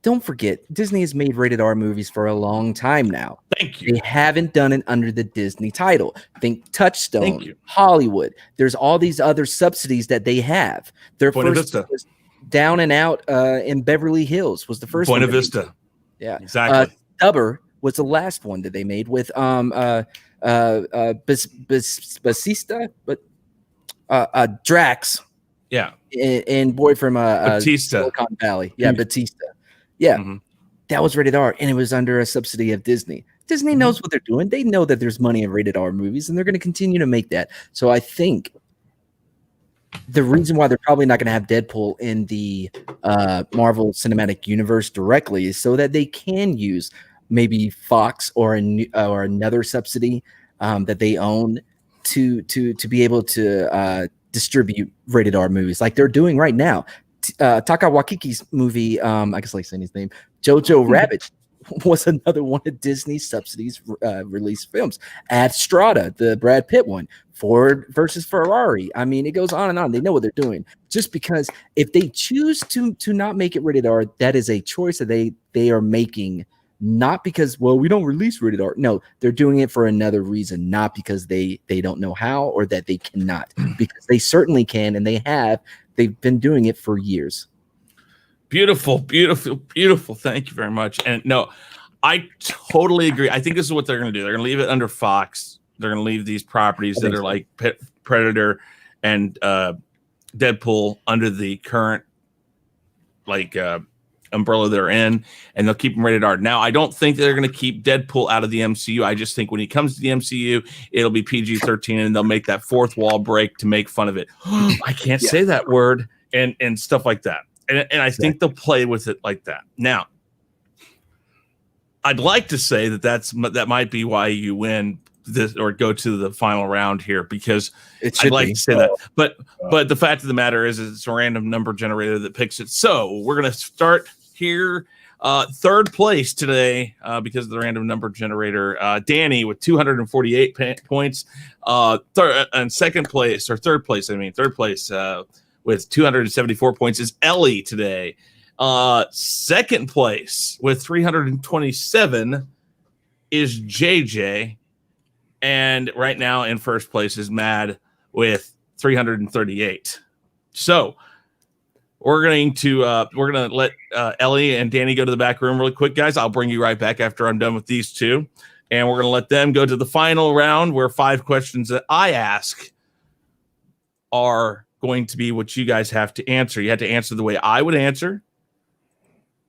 don't forget, Disney has made rated R movies for a long time now. Thank you. They haven't done it under the Disney title. Think Touchstone, Thank you. Hollywood. There's all these other subsidies that they have. Their Buena first Vista. was Down and Out in Beverly Hills was the first Buena one. that they Vista. made. Yeah. Exactly. Stubber was the last one that they made with Basista, but Drax. Yeah. And boy from Batista. Silicon Valley. Yeah, Batista. Yeah. Mhm. That was rated R, and it was under a subsidy of Disney. Disney knows what they're doing. They know that there's money in rated R movies, and they're going to continue to make that. So I think the reason why they're probably not going to have Deadpool in the Marvel Cinematic Universe directly is so that they can use maybe Fox or another subsidy that they own to be able to distribute rated R movies like they're doing right now. Taka Waititi's movie, I guess like saying his name, Jojo Rabbit, was another one of Disney's subsidies released films. Ad Strada, the Brad Pitt one, Ford versus Ferrari. I mean, it goes on and on. They know what they're doing. Just because if they choose to not make it rated R, that is a choice that they are making. Not because, well, we don't release rated R. No, they're doing it for another reason, not because they don't know how or that they cannot, because they certainly can, and they have. They've been doing it for years. Beautiful. Thank you very much. And no, I totally agree. I think this is what they're going to do. They're going to leave it under Fox. They're going to leave these properties that are like Predator and Deadpool under the current umbrella they're in, and they'll keep them rated R. Now, I don't think they're going to keep Deadpool out of the MCU. I just think when he comes to the MCU, it'll be PG-13, and they'll make that fourth wall break to make fun of it. I can't say that word and stuff like that. And I think they'll play with it like that. Now, I'd like to say that might be why you win this or go to the final round here, because I'd like to say that. But the fact of the matter is it's a random number generator that picks it. So we're going to start here. Third place today because of the random number generator. Danny with 248 points. Third place with 274 points is Ellie today. Second place with 327 is JJ. And right now in first place is Mad with 338. So we're going to let Ellie and Danny go to the back room really quick, guys. I'll bring you right back after I'm done with these two. And we're going to let them go to the final round where 5 questions that I ask are going to be what you guys have to answer. You have to answer the way I would answer.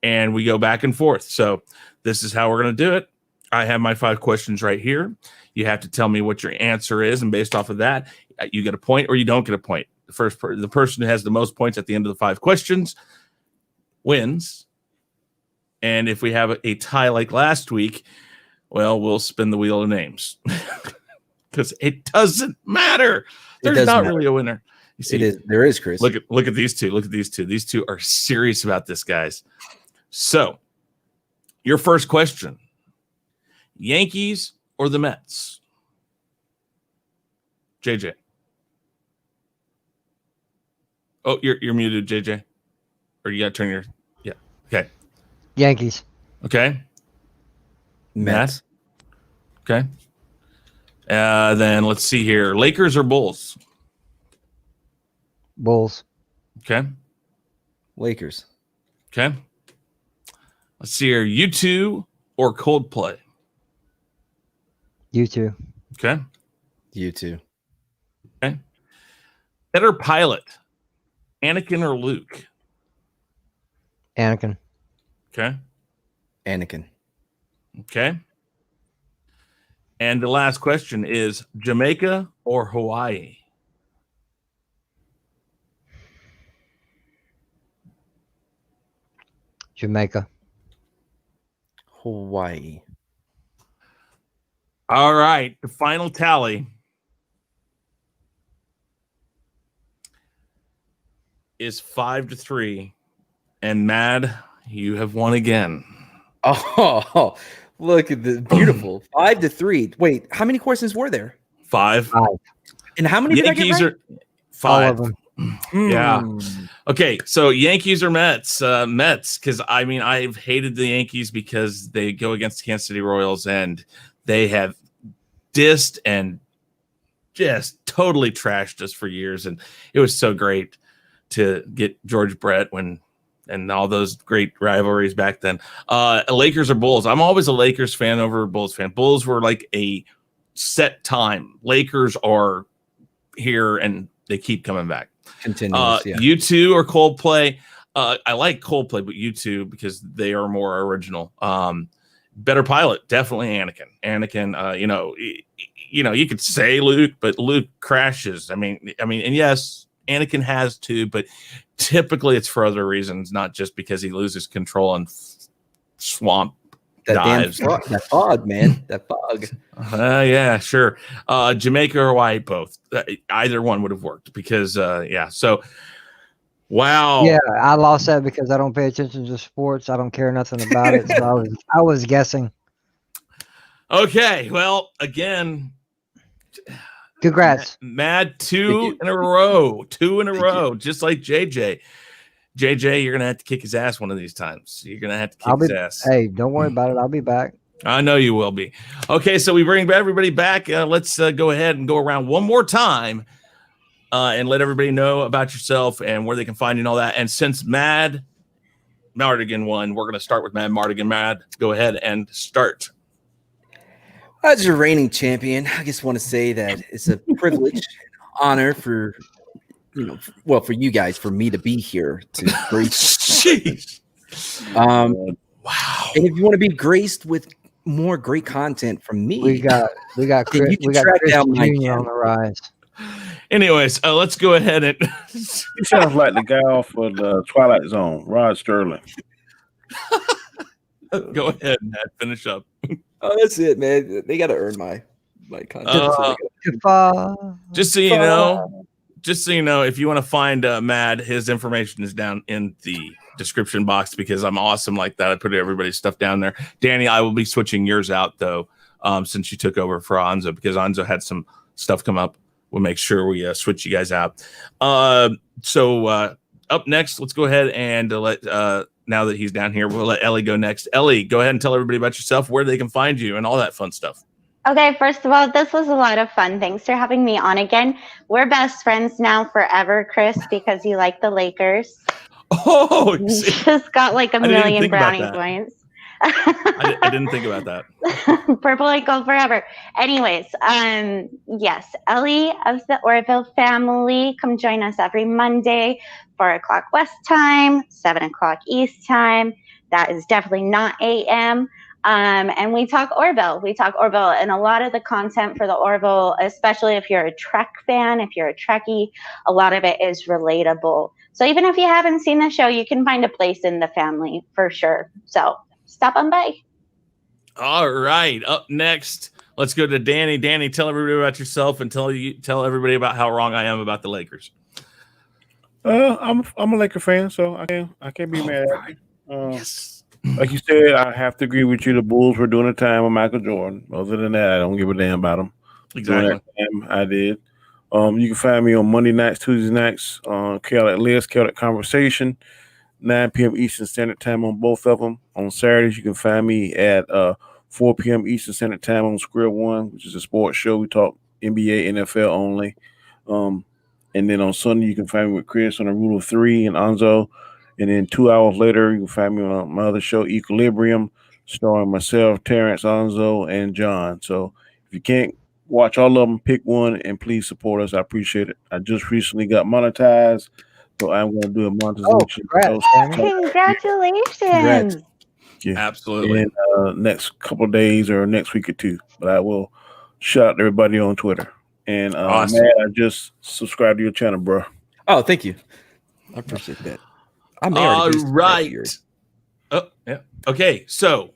And we go back and forth. So this is how we're going to do it. I have my 5 questions right here. You have to tell me what your answer is. And based off of that, you get a point or you don't get a point. The person who has the most points at the end of the 5 questions wins. And if we have a tie like last week, well, we'll spin the wheel of names because it doesn't matter. There's not really a winner. You see, there is, Chris. Look at these two. Look at these two. These two are serious about this, guys. So, your first question: Yankees or the Mets? JJ. Oh, you're muted, JJ. Or you got to turn your... Yeah. Okay. Yankees. Okay. Mets. Okay. Then let's see here. Lakers or Bulls? Bulls. Okay. Lakers. Okay. Let's see here. U2 or Coldplay? U2. Okay. U2. Okay. Better pilot, Anakin or Luke? Anakin. Okay. Anakin. Okay. And the last question is Jamaica or Hawaii? Jamaica. Hawaii. All right. The final tally is 5-3. And Mad, you have won again. Oh, look at the beautiful 5-3. Wait, how many questions were there? 5. And how many Yankees did I get are right? 5. All of them. Yeah. Hmm. Okay, so Yankees or Mets? Mets, because I mean I've hated the Yankees because they go against the Kansas City Royals and they have dissed and just totally trashed us for years, and it was so great to get George Brett and all those great rivalries back then. Lakers or Bulls? I'm always a Lakers fan over a Bulls fan. Bulls were like a set time. Lakers are here and they keep coming back. Continuous, yeah. U2 or Coldplay? I like Coldplay, but U2 because they are more original. Better pilot, definitely Anakin. Anakin, you could say Luke, but Luke crashes. I mean, and yes, Anakin has to, but typically it's for other reasons, not just because he loses control and swamp dives. That fog, man. That fog. Yeah, sure. Jamaica or Hawaii, both. Either one would have worked because, yeah. So, wow. Yeah, I lost that because I don't pay attention to sports. I don't care nothing about it. So I was guessing. Okay. Well, again, Congrats. Mad 2 in a row. 2 in a row, just like JJ. JJ, you're gonna have to kick his ass one of these times. You're gonna have to kick his ass. Hey, don't worry about it. I'll be back. I know you will be. Okay, so we bring everybody back. Let's go ahead and go around one more time and let everybody know about yourself and where they can find you and all that. And since Martigan won, we're going to start with Martigan. Mad, go ahead and start. As your reigning champion, I just want to say that it's a privilege and honor for for you guys, for me to be here to grace. Jeez. Wow. And if you want to be graced with more great content from me, we got Chris down Jr. on the rise. Anyways, let's go ahead and He sounds like the guy off of the Twilight Zone, Rod Sterling. go ahead and finish up. Oh, that's it, man. They got to earn my content. Just so you know, if you want to find Mad, his information is down in the description box because I'm awesome like that. I put everybody's stuff down there. Danny, I will be switching yours out though, since you took over for Nzo because Nzo had some stuff come up. We'll make sure we switch you guys out. So up next, let's go ahead and let now that he's down here, we'll let Ellie go next. Ellie, go ahead and tell everybody about yourself, where they can find you, and all that fun stuff. Okay, first of all, this was a lot of fun. Thanks for having me on again. We're best friends now forever, Chris, because you like the Lakers. Oh, you just got like a million brownie points. I didn't think about that. Purple and gold forever. Anyways, yes, Ellie of the Orville family. Come join us every Monday, 4 o'clock West time, 7 o'clock East time. That is definitely not AM. And we talk Orville. And a lot of the content for the Orville, especially if you're a Trek fan, if you're a Trekkie, a lot of it is relatable. So even if you haven't seen the show, you can find a place in the family for sure. So stop on by. All right. Up next, let's go to Danny. Danny, tell everybody about yourself and tell everybody about how wrong I am about the Lakers. I'm a Laker fan, so I can't be mad. Right. Yes. Like you said, I have to agree with you. The Bulls were doing a time with Michael Jordan. Other than that, I don't give a damn about them. Exactly. I did. You can find me on Monday nights, Tuesday nights, Chaotic List, Chaotic Conversation, 9 p.m. Eastern Standard Time on both of them. On Saturdays, you can find me at 4 p.m. Eastern Standard Time on Square One, which is a sports show. We talk NBA, NFL only. And then on Sunday, you can find me with Chris on a Rule of Three and Nzo. And then 2 hours later, you can find me on my other show, Equilibrium, starring myself, Terrence, Nzo, and John. So if you can't watch all of them, pick one, and please support us. I appreciate it. I just recently got monetized, so I'm going to do a monetization. Congratulations. Congrats. Yeah. Absolutely. And next couple of days or next week or two. But I will shout out to everybody on Twitter. And awesome. Matt, I just subscribed to your channel, bro. Oh, thank you. I appreciate that. All right. Oh, yeah. Okay. So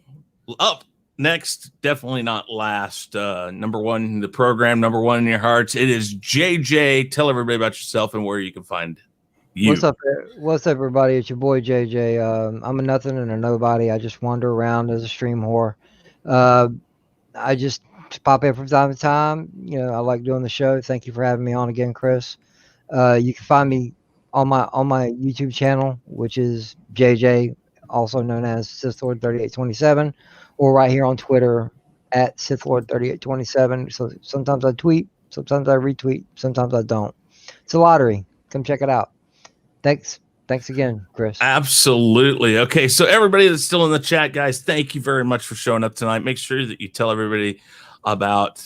up next, definitely not last. Number one in the program, number one in your hearts. It is JJ. Tell everybody about yourself and where you can find you. What's up? What's up, everybody? It's your boy JJ. I'm a nothing and a nobody. I just wander around as a stream whore. I just pop in from time to time. You know, I like doing the show. Thank you for having me on again, Chris. You can find me on my YouTube channel, which is JJ, also known as SithLord3827, or right here on Twitter at SithLord3827. So sometimes I tweet, sometimes I retweet, sometimes I don't. It's a lottery. Come check it out. Thanks again, Chris. Absolutely. Okay, so everybody that's still in the chat, guys, thank you very much for showing up tonight. Make sure that you tell everybody about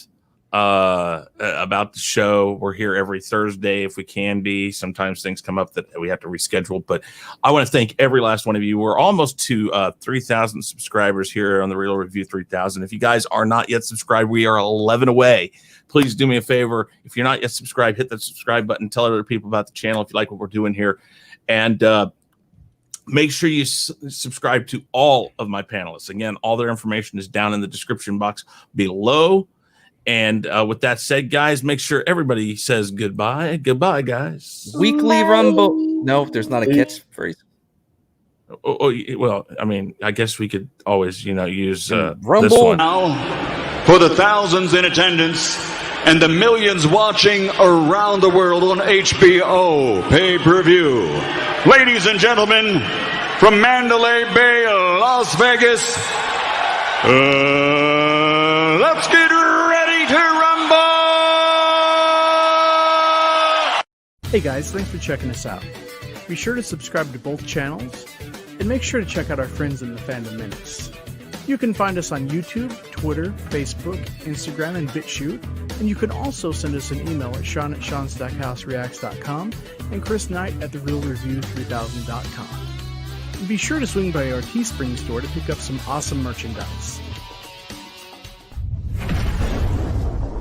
the show. We're here every Thursday if we can be. Sometimes things come up that we have to reschedule, but I want to thank every last one of you. We're almost to 3,000 subscribers here on the Real Review 3000. If you guys are not yet subscribed, we are 11 away. Please do me a favor. If you're not yet subscribed, hit the subscribe button. Tell other people about the channel if you like what we're doing here. And make sure you subscribe to all of my panelists. Again, all their information is down in the description box below. And with that said, guys, make sure everybody says goodbye. Goodbye, guys. Weekly Rumble. No, there's not a catchphrase. Well, I mean, I guess we could always, use Rumble. this one. Now, for the thousands in attendance and the millions watching around the world on HBO pay-per-view, ladies and gentlemen, from Mandalay Bay, Las Vegas, let's get ready to rumble! Hey guys, thanks for checking us out. Be sure to subscribe to both channels, and make sure to check out our friends in the Fandom Minutes. You can find us on YouTube, Twitter, Facebook, Instagram, and BitChute, and you can also send us an email at sean@seanstackhousereacts.com and chrisknight at therealreview3000.com. And be sure to swing by our Teespring store to pick up some awesome merchandise.